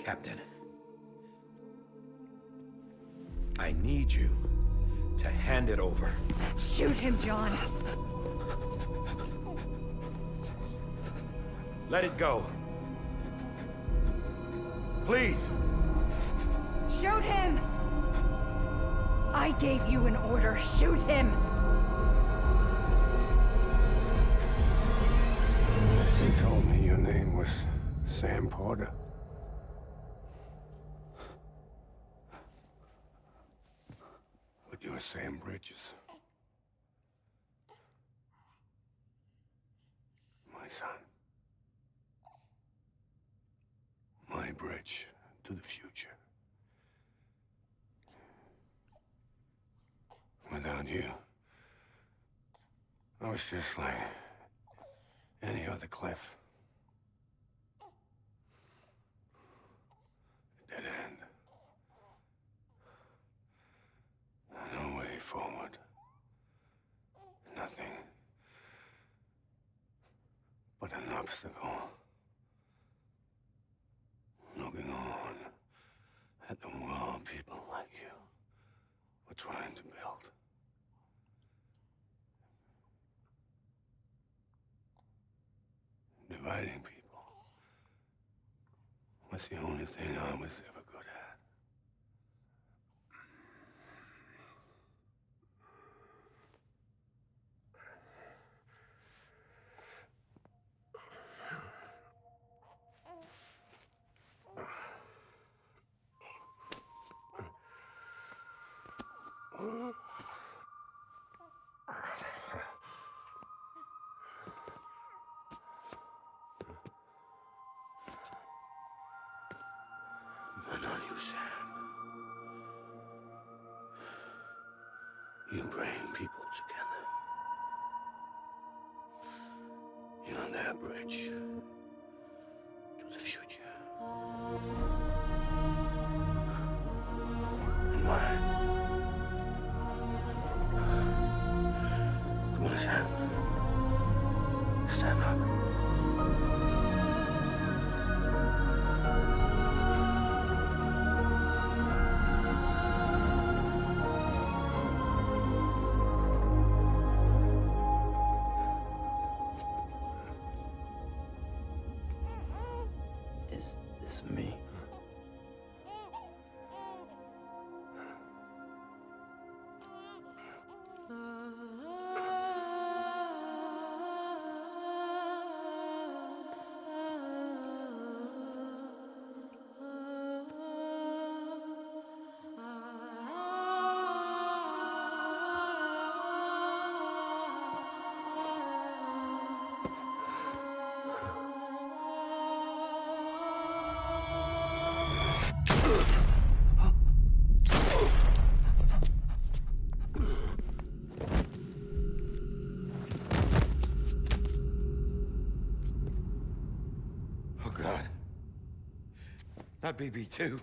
Captain, I need you to hand it over. Shoot him, John. Let it go. Please. Shoot him! I gave you an order. Shoot him! You told me your name was Sam Porter. But you're Sam Bridges. My son. My bridge to the future. Without you, I was just like any other Cliff. Dead end. No way forward. Nothing but an obstacle. Looking on at the world people like you were trying to build. Dividing people was the only thing I was ever good at. But not you, Sam. You bring people together. You're their bridge to the future. And mine. Come on, Sam. Stand up. Is this me? Not BB too.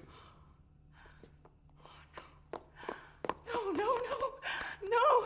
No, no, no, no!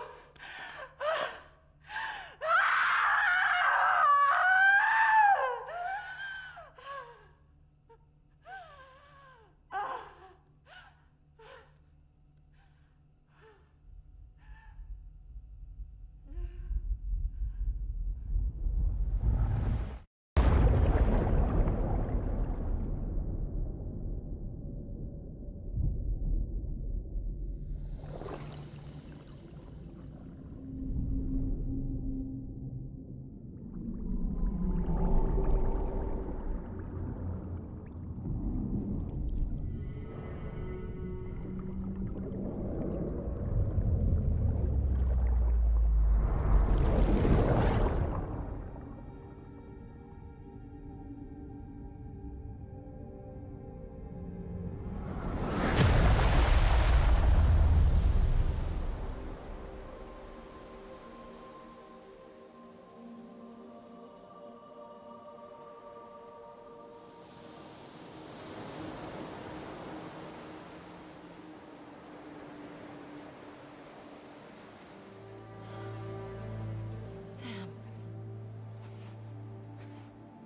Sam.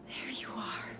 There you are.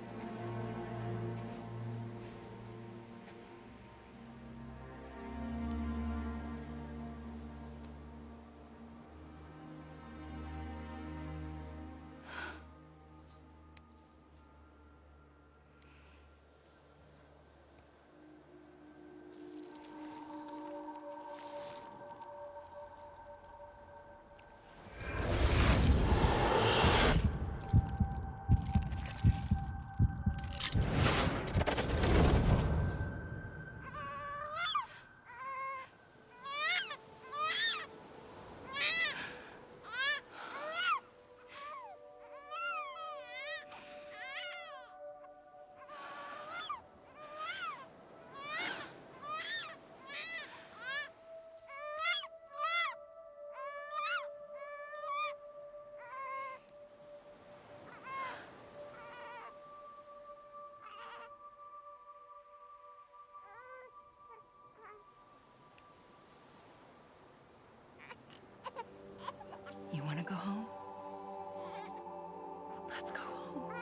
You want to go home? Let's go home.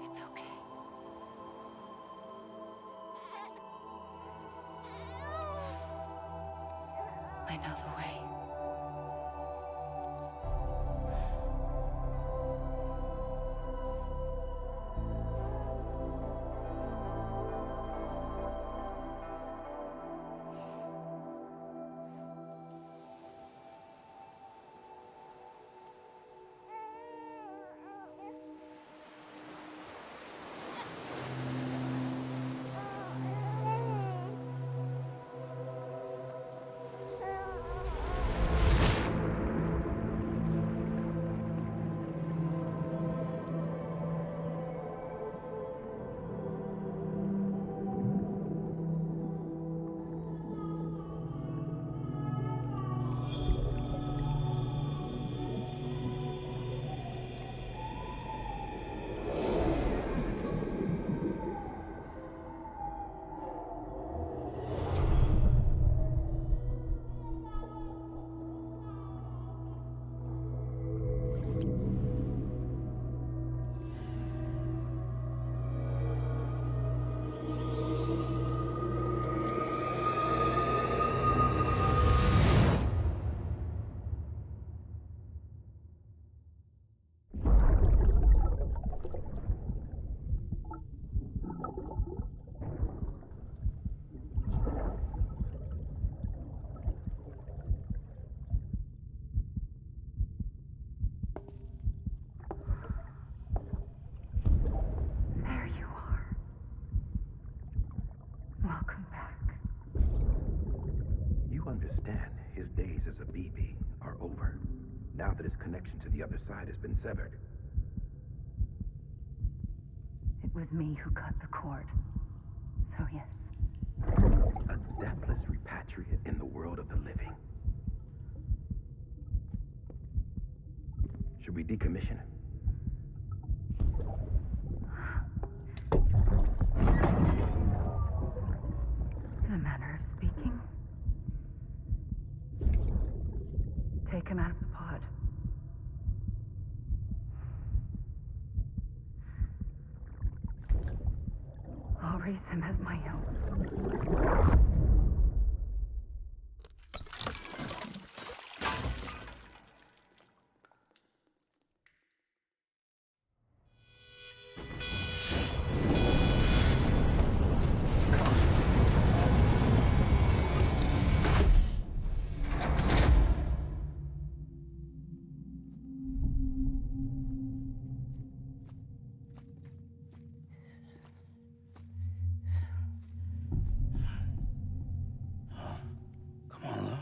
It's okay. I know the way. There you are. Welcome back. You understand his days as a BB are over, now that his connection to the other side has been severed. It was me who cut the cord. So yes. A deathless repatriate in the world of the living. Should we decommission him? take him out of the pod. I'll raise him as my own. Come on, Lou.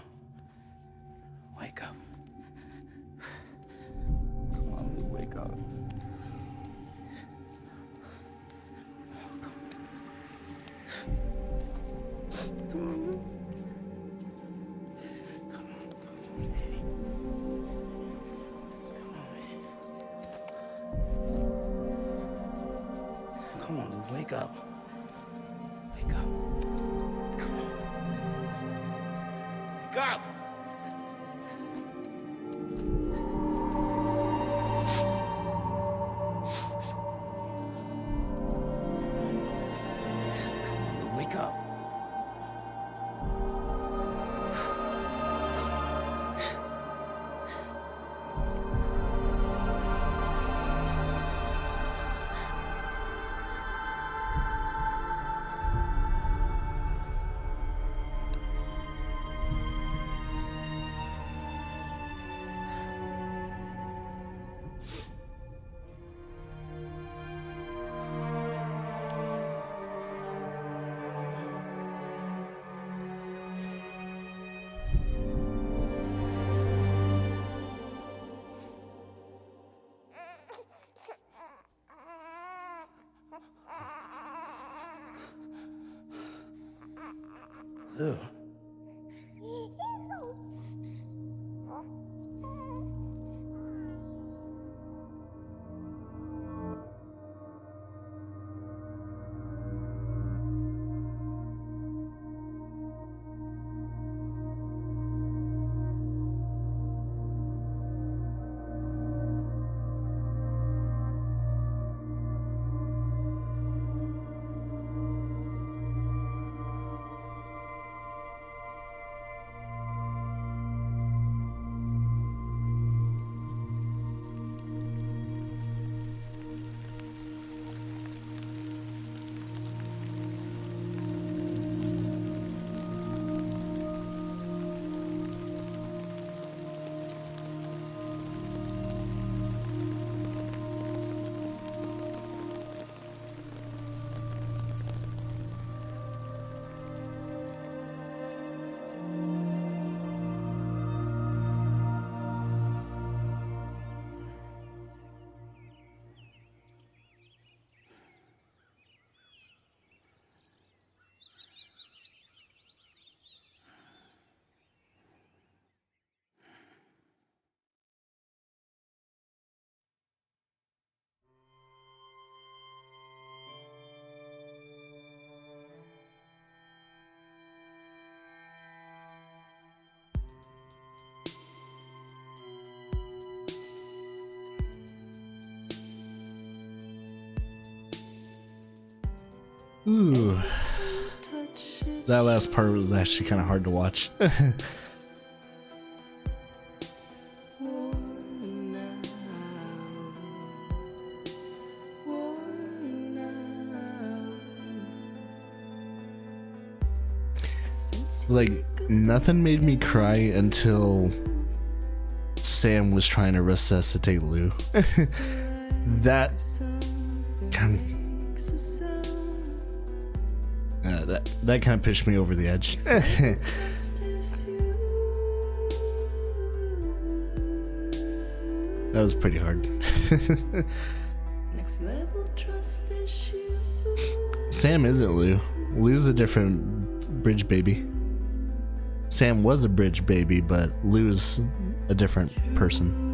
Wake up. Come on, Lou, wake up. Come on, Lou, wake up. Wake up. Come on. Wake up! Wake up. Lou. Ooh. That last part was actually kind of hard to watch. Like, nothing made me cry until Sam was trying to resuscitate Lou. That kind of, that kind of pushed me over the edge. That was pretty hard. Sam isn't Lou. Lou's a different bridge baby. Sam was a bridge baby, but Lou's a different person.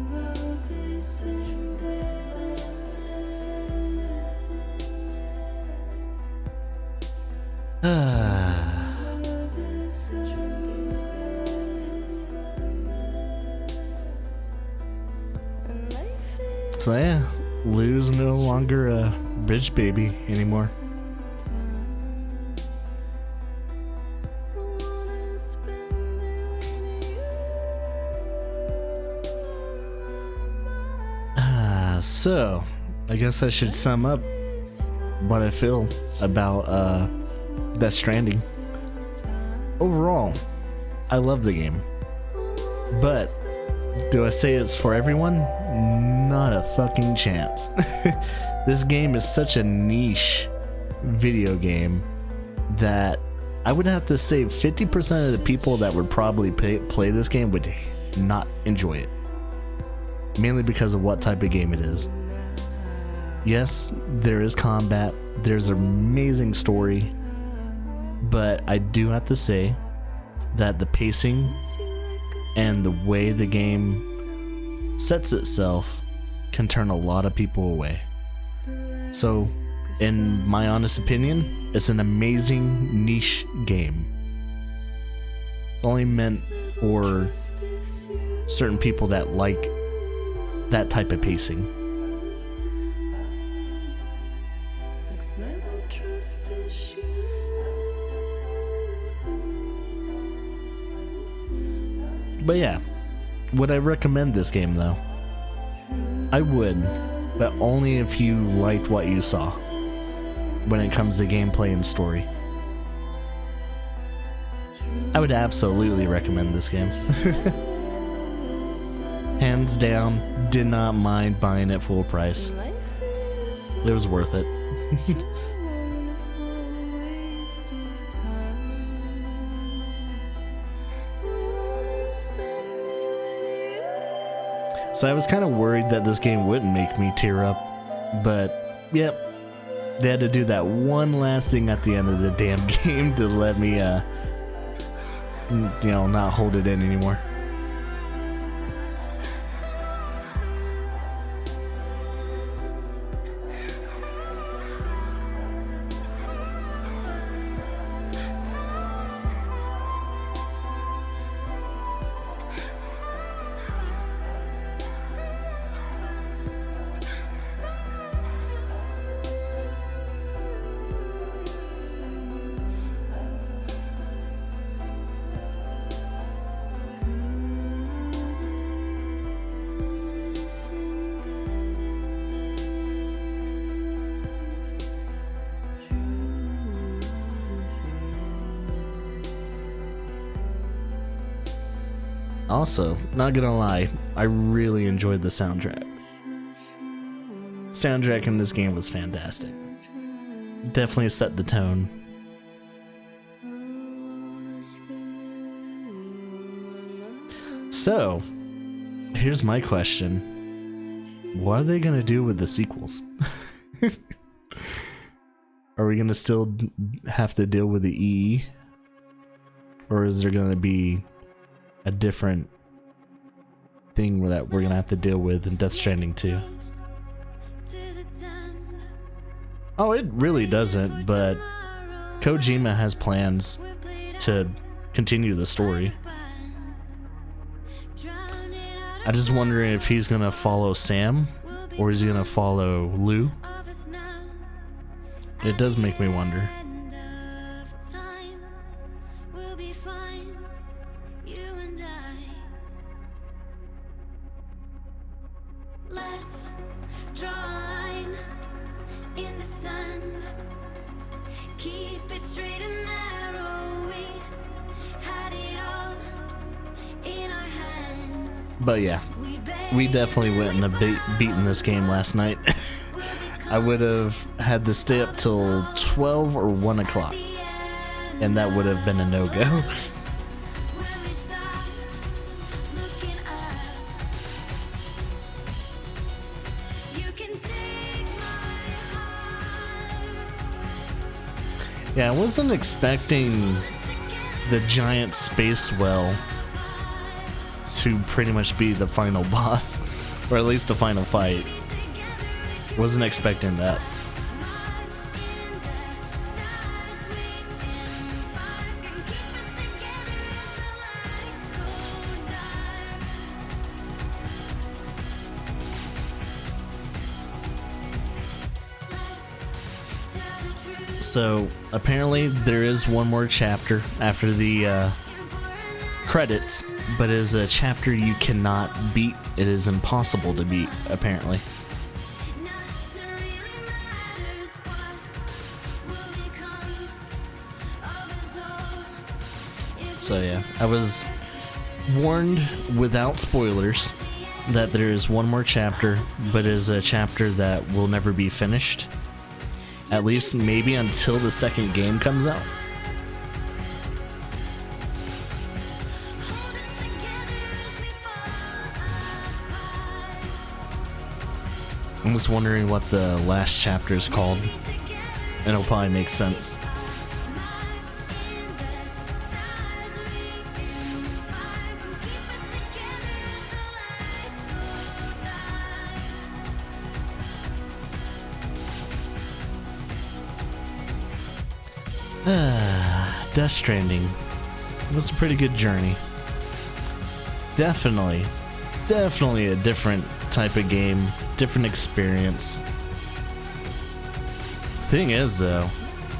So yeah, Lou's no longer a bridge baby anymore. So I guess I should sum up what I feel about Death Stranding. Overall, I love the game, but do I say it's for everyone? Not a fucking chance. This game is such a niche video game that I would have to say 50% of the people that would probably play this game would not enjoy it. Mainly because of what type of game it is. Yes, there is combat, there's an amazing story, but I do have to say that the pacing and the way the game sets itself can turn a lot of people away. So, in my honest opinion, it's an amazing niche game. It's only meant for certain people that like that type of pacing. But yeah, would I recommend this game though? I would, but only if you liked what you saw when it comes to gameplay and story. I would absolutely recommend this game. Hands down, did not mind buying it full price. It was worth it. So I was kind of worried that this game wouldn't make me tear up, but yep, they had to do that one last thing at the end of the damn game to let me, not hold it in anymore. Also, not gonna lie, I really enjoyed the soundtrack. Soundtrack in this game was fantastic. Definitely set the tone. So, here's my question. What are they gonna do with the sequels? Are we gonna still have to deal with the EE? Or is there gonna be a different thing that we're gonna have to deal with in Death Stranding 2? Oh, it really doesn't, but Kojima has plans to continue the story. I just wondering if he's gonna follow Sam or is he gonna follow Lou? It does make me wonder. But yeah, we definitely went and beaten this game last night. I would have had to stay up till 12 or 1 o'clock, and that would have been a no-go. Yeah, I wasn't expecting the giant space whale to pretty much be the final boss, or at least the final fight. Wasn't expecting that. So apparently there is one more chapter after the credits, but it is a chapter you cannot beat. It is impossible to beat, apparently. So yeah, I was warned without spoilers that there is one more chapter, but it is a chapter that will never be finished. At least maybe until the second game comes out. I'm just wondering what the last chapter is called, and it'll probably make sense. Death Stranding was a pretty good journey. Definitely a different type of game, different experience. Thing is, though,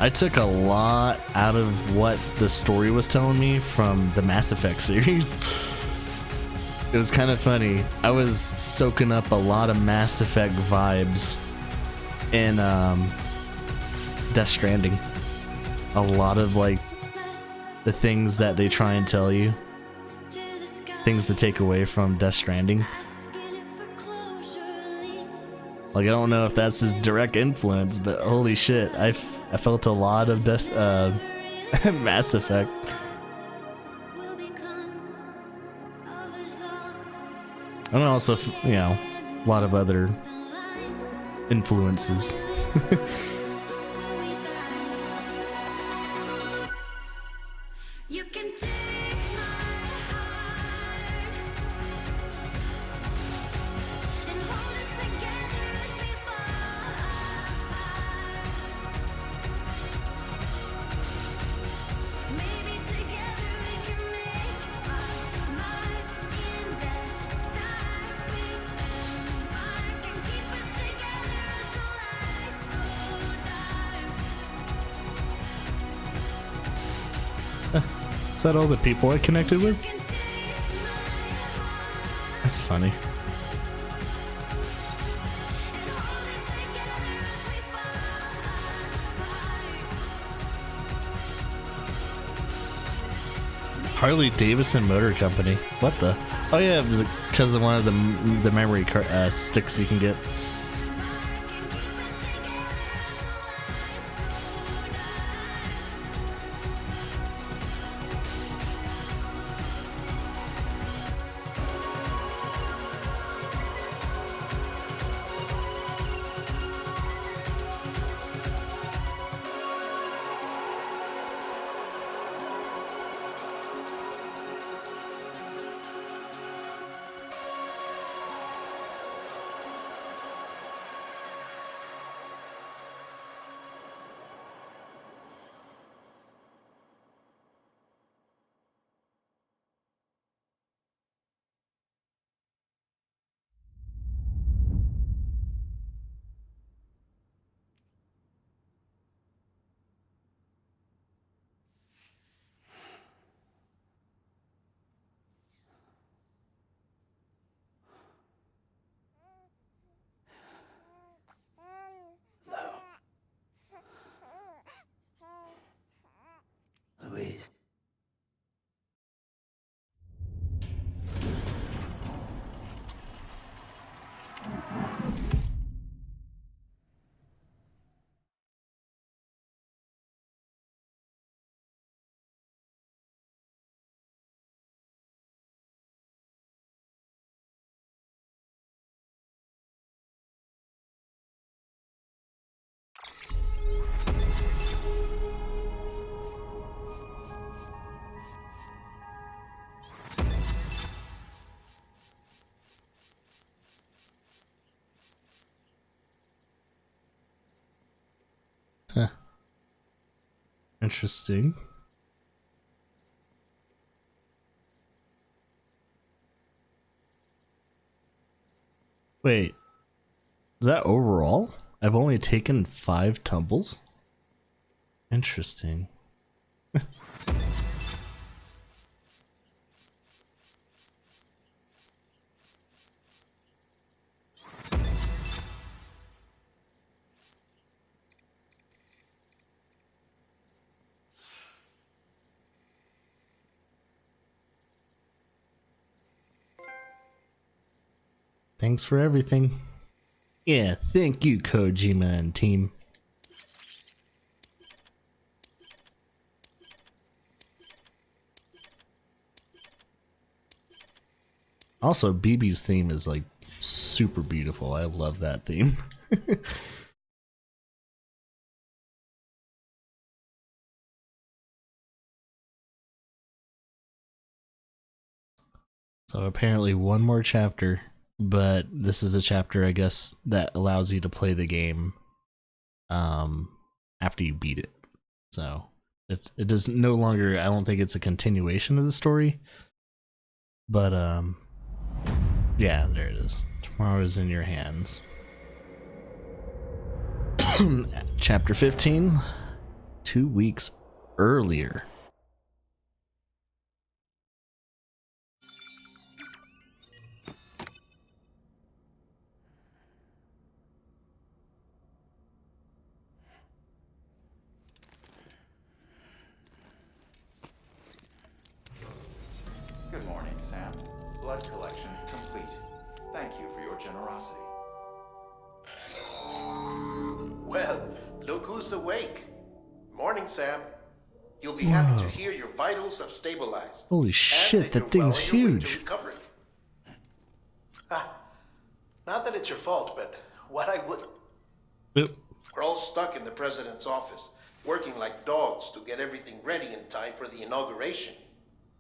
I took a lot out of what the story was telling me from the Mass Effect series. It was kind of funny. I was soaking up a lot of Mass Effect vibes in Death Stranding. A lot of like the things that they try and tell you, things to take away from Death Stranding. Like, I don't know if that's his direct influence, but holy shit, I felt a lot of Mass Effect. And also, you know, a lot of other influences. Is that all the people I connected with? That's funny. Harley Davidson Motor Company. What the? Oh yeah, it was because of one of the memory sticks you can get. Louise. Huh. Interesting. Wait, is that overall? I've only taken 5 tumbles? Interesting. Thanks for everything. Yeah, thank you, Kojima and team. Also, BB's theme is like super beautiful. I love that theme. So apparently one more chapter, but this is a chapter I guess that allows you to play the game after you beat it. So it is no longer, I don't think it's a continuation of the story. But yeah, there it is. Tomorrow is in your hands. Chapter 15, 2 weeks earlier. Good morning, Sam. Blood collection complete. Thank you for your generosity. Well, look who's awake. Morning, Sam. You'll be happy to hear your vitals have stabilized. Holy shit, that thing's huge. Not that it's your fault, but what I would... Oop. We're all stuck in the president's office, working like dogs to get everything ready in time for the inauguration.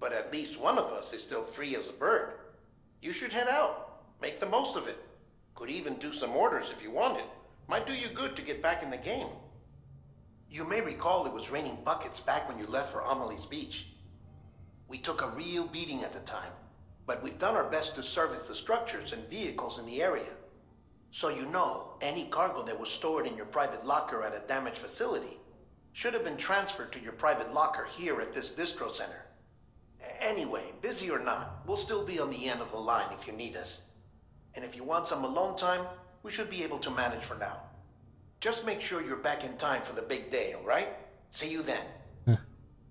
But at least one of us is still free as a bird. You should head out. Make the most of it. Could even do some orders if you wanted. Might do you good to get back in the game. You may recall it was raining buckets back when you left for Amelie's Beach. We took a real beating at the time, but we've done our best to service the structures and vehicles in the area. So you know, any cargo that was stored in your private locker at a damaged facility should have been transferred to your private locker here at this distro center. Anyway, busy or not, we'll still be on the end of the line if you need us. And if you want some alone time, we should be able to manage for now. Just make sure you're back in time for the big day, all right? See you then.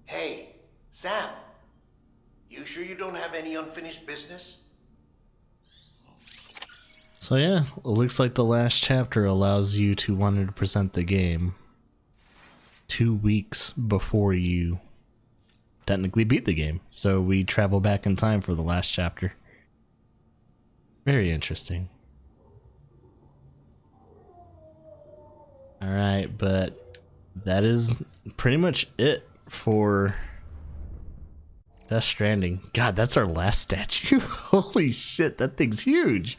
Hey, Sam. You sure you don't have any unfinished business? So yeah, it looks like the last chapter allows you to 100% the game 2 weeks before you technically beat the game. So we travel back in time for the last chapter. Very interesting. Alright, but that is pretty much it for Death Stranding. God, that's our last statue. Holy shit, that thing's huge.